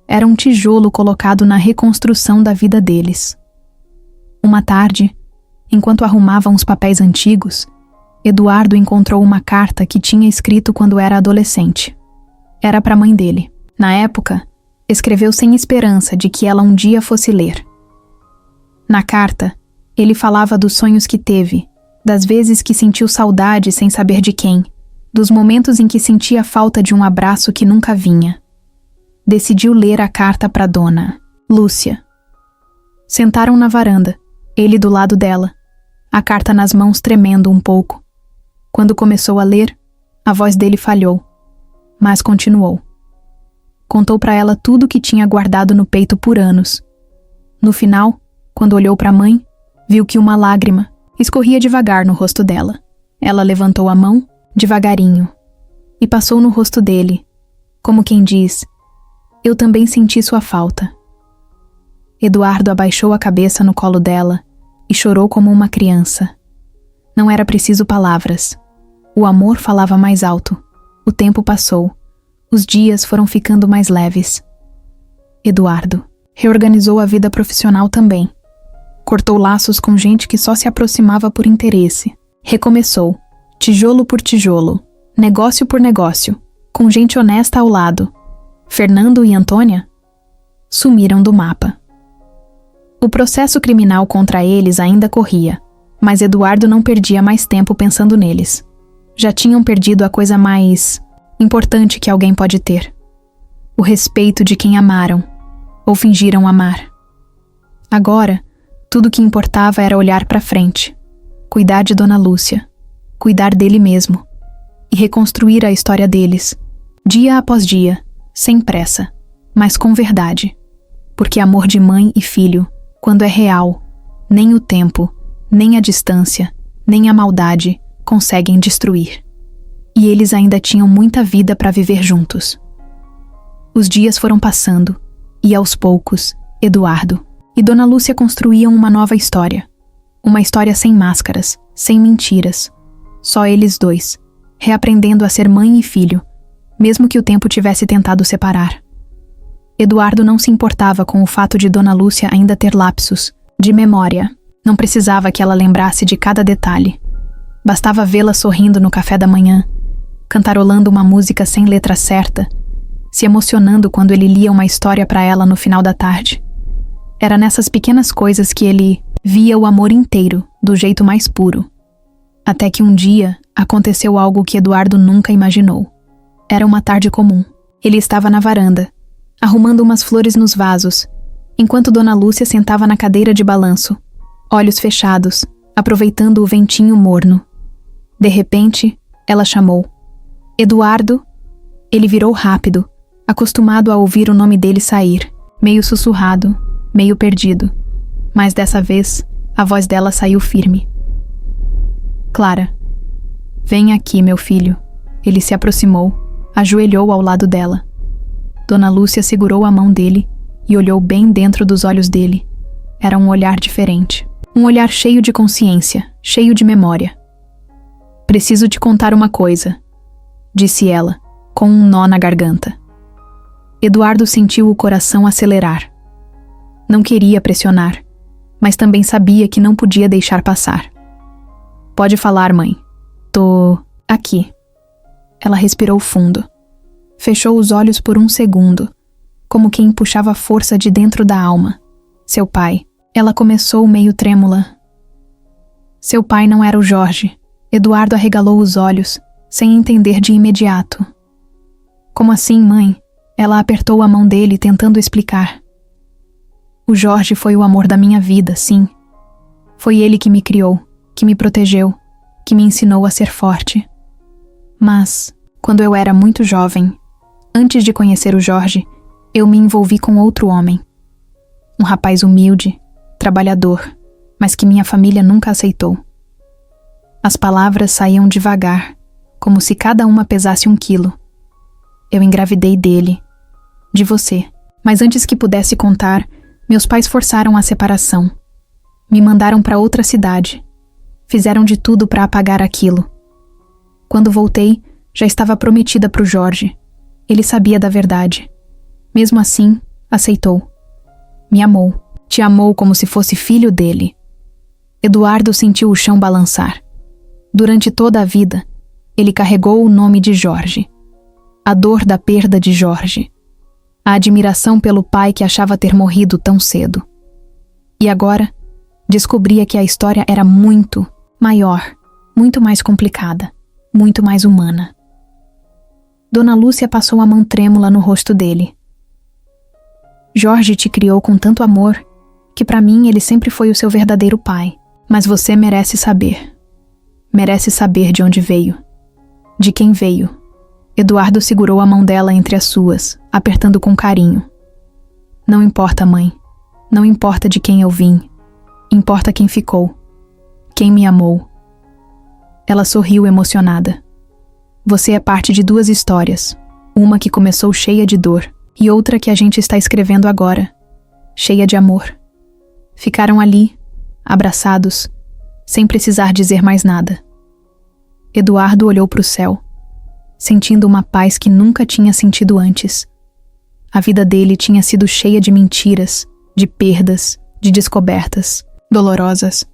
era um tijolo colocado na reconstrução da vida deles. Uma tarde, enquanto arrumavam os papéis antigos, Eduardo encontrou uma carta que tinha escrito quando era adolescente. Era para a mãe dele. Na época, escreveu sem esperança de que ela um dia fosse ler. Na carta, ele falava dos sonhos que teve, das vezes que sentiu saudade sem saber de quem, dos momentos em que sentia falta de um abraço que nunca vinha. Decidiu ler a carta para Dona Lúcia. Sentaram na varanda, ele do lado dela, a carta nas mãos tremendo um pouco. Quando começou a ler, a voz dele falhou, mas continuou. Contou para ela tudo o que tinha guardado no peito por anos. No final, quando olhou para a mãe, viu que uma lágrima escorria devagar no rosto dela. Ela levantou a mão, devagarinho, e passou no rosto dele, como quem diz: "Eu também senti sua falta." Eduardo abaixou a cabeça no colo dela e chorou como uma criança. Não era preciso palavras. O amor falava mais alto. O tempo passou. Os dias foram ficando mais leves. Eduardo reorganizou a vida profissional também. Cortou laços com gente que só se aproximava por interesse. Recomeçou, tijolo por tijolo, negócio por negócio, com gente honesta ao lado. Fernando e Antônia sumiram do mapa. O processo criminal contra eles ainda corria, mas Eduardo não perdia mais tempo pensando neles. Já tinham perdido a coisa mais importante que alguém pode ter: o respeito de quem amaram, ou fingiram amar. Agora, tudo o que importava era olhar para frente, cuidar de Dona Lúcia, cuidar dele mesmo, e reconstruir a história deles, dia após dia, sem pressa, mas com verdade. Porque amor de mãe e filho, quando é real, nem o tempo, nem a distância, nem a maldade conseguem destruir. E eles ainda tinham muita vida para viver juntos. Os dias foram passando, e aos poucos, Eduardo e Dona Lúcia construíam uma nova história. Uma história sem máscaras, sem mentiras. Só eles dois, reaprendendo a ser mãe e filho, mesmo que o tempo tivesse tentado separar. Eduardo não se importava com o fato de Dona Lúcia ainda ter lapsos de memória. Não precisava que ela lembrasse de cada detalhe. Bastava vê-la sorrindo no café da manhã, cantarolando uma música sem letra certa, se emocionando quando ele lia uma história para ela no final da tarde. Era nessas pequenas coisas que ele via o amor inteiro, do jeito mais puro. Até que um dia aconteceu algo que Eduardo nunca imaginou. Era uma tarde comum. Ele estava na varanda, arrumando umas flores nos vasos, enquanto Dona Lúcia sentava na cadeira de balanço, olhos fechados, aproveitando o ventinho morno. De repente, ela chamou: "Eduardo?" Ele virou rápido, acostumado a ouvir o nome dele sair, meio sussurrado, meio perdido. Mas dessa vez, a voz dela saiu firme. Clara, vem aqui, meu filho. Ele se aproximou, ajoelhou ao lado dela. Dona Lúcia segurou a mão dele e olhou bem dentro dos olhos dele. Era um olhar diferente. Um olhar cheio de consciência, cheio de memória. Preciso te contar uma coisa, disse ela, com um nó na garganta. Eduardo sentiu o coração acelerar. Não queria pressionar, mas também sabia que não podia deixar passar. Pode falar, mãe. Tô aqui. Ela respirou fundo. Fechou os olhos por um segundo, como quem puxava força de dentro da alma. Seu pai. Ela começou meio trêmula. Seu pai não era o Jorge. Eduardo arregalou os olhos, sem entender de imediato. Como assim, mãe? Ela apertou a mão dele, tentando explicar. O Jorge foi o amor da minha vida, sim. Foi ele que me criou, que me protegeu, que me ensinou a ser forte. Mas, quando eu era muito jovem, antes de conhecer o Jorge, eu me envolvi com outro homem. Um rapaz humilde, trabalhador, mas que minha família nunca aceitou. As palavras saíam devagar, como se cada uma pesasse 1 quilo. Eu engravidei dele, de você. Mas antes que pudesse contar, meus pais forçaram a separação. Me mandaram para outra cidade. Fizeram de tudo para apagar aquilo. Quando voltei, já estava prometida para o Jorge. Ele sabia da verdade. Mesmo assim, aceitou. Me amou. Te amou como se fosse filho dele. Eduardo sentiu o chão balançar. Durante toda a vida, ele carregou o nome de Jorge. A dor da perda de Jorge. A admiração pelo pai que achava ter morrido tão cedo. E agora, descobria que a história era muito maior, muito mais complicada, muito mais humana. Dona Lúcia passou a mão trêmula no rosto dele. Jorge te criou com tanto amor que para mim ele sempre foi o seu verdadeiro pai. Mas você merece saber. Merece saber de onde veio. De quem veio. Eduardo segurou a mão dela entre as suas, apertando com carinho. Não importa, mãe. Não importa de quem eu vim. Importa quem ficou. Quem me amou. Ela sorriu emocionada. Você é parte de 2 histórias. Uma que começou cheia de dor e outra que a gente está escrevendo agora, cheia de amor. Ficaram ali, abraçados, sem precisar dizer mais nada. Eduardo olhou para o céu, sentindo uma paz que nunca tinha sentido antes. A vida dele tinha sido cheia de mentiras, de perdas, de descobertas, dolorosas.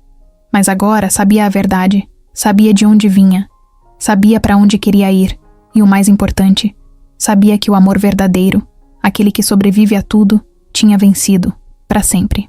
Mas agora sabia a verdade, sabia de onde vinha, sabia para onde queria ir e, o mais importante, sabia que o amor verdadeiro, aquele que sobrevive a tudo, tinha vencido, para sempre.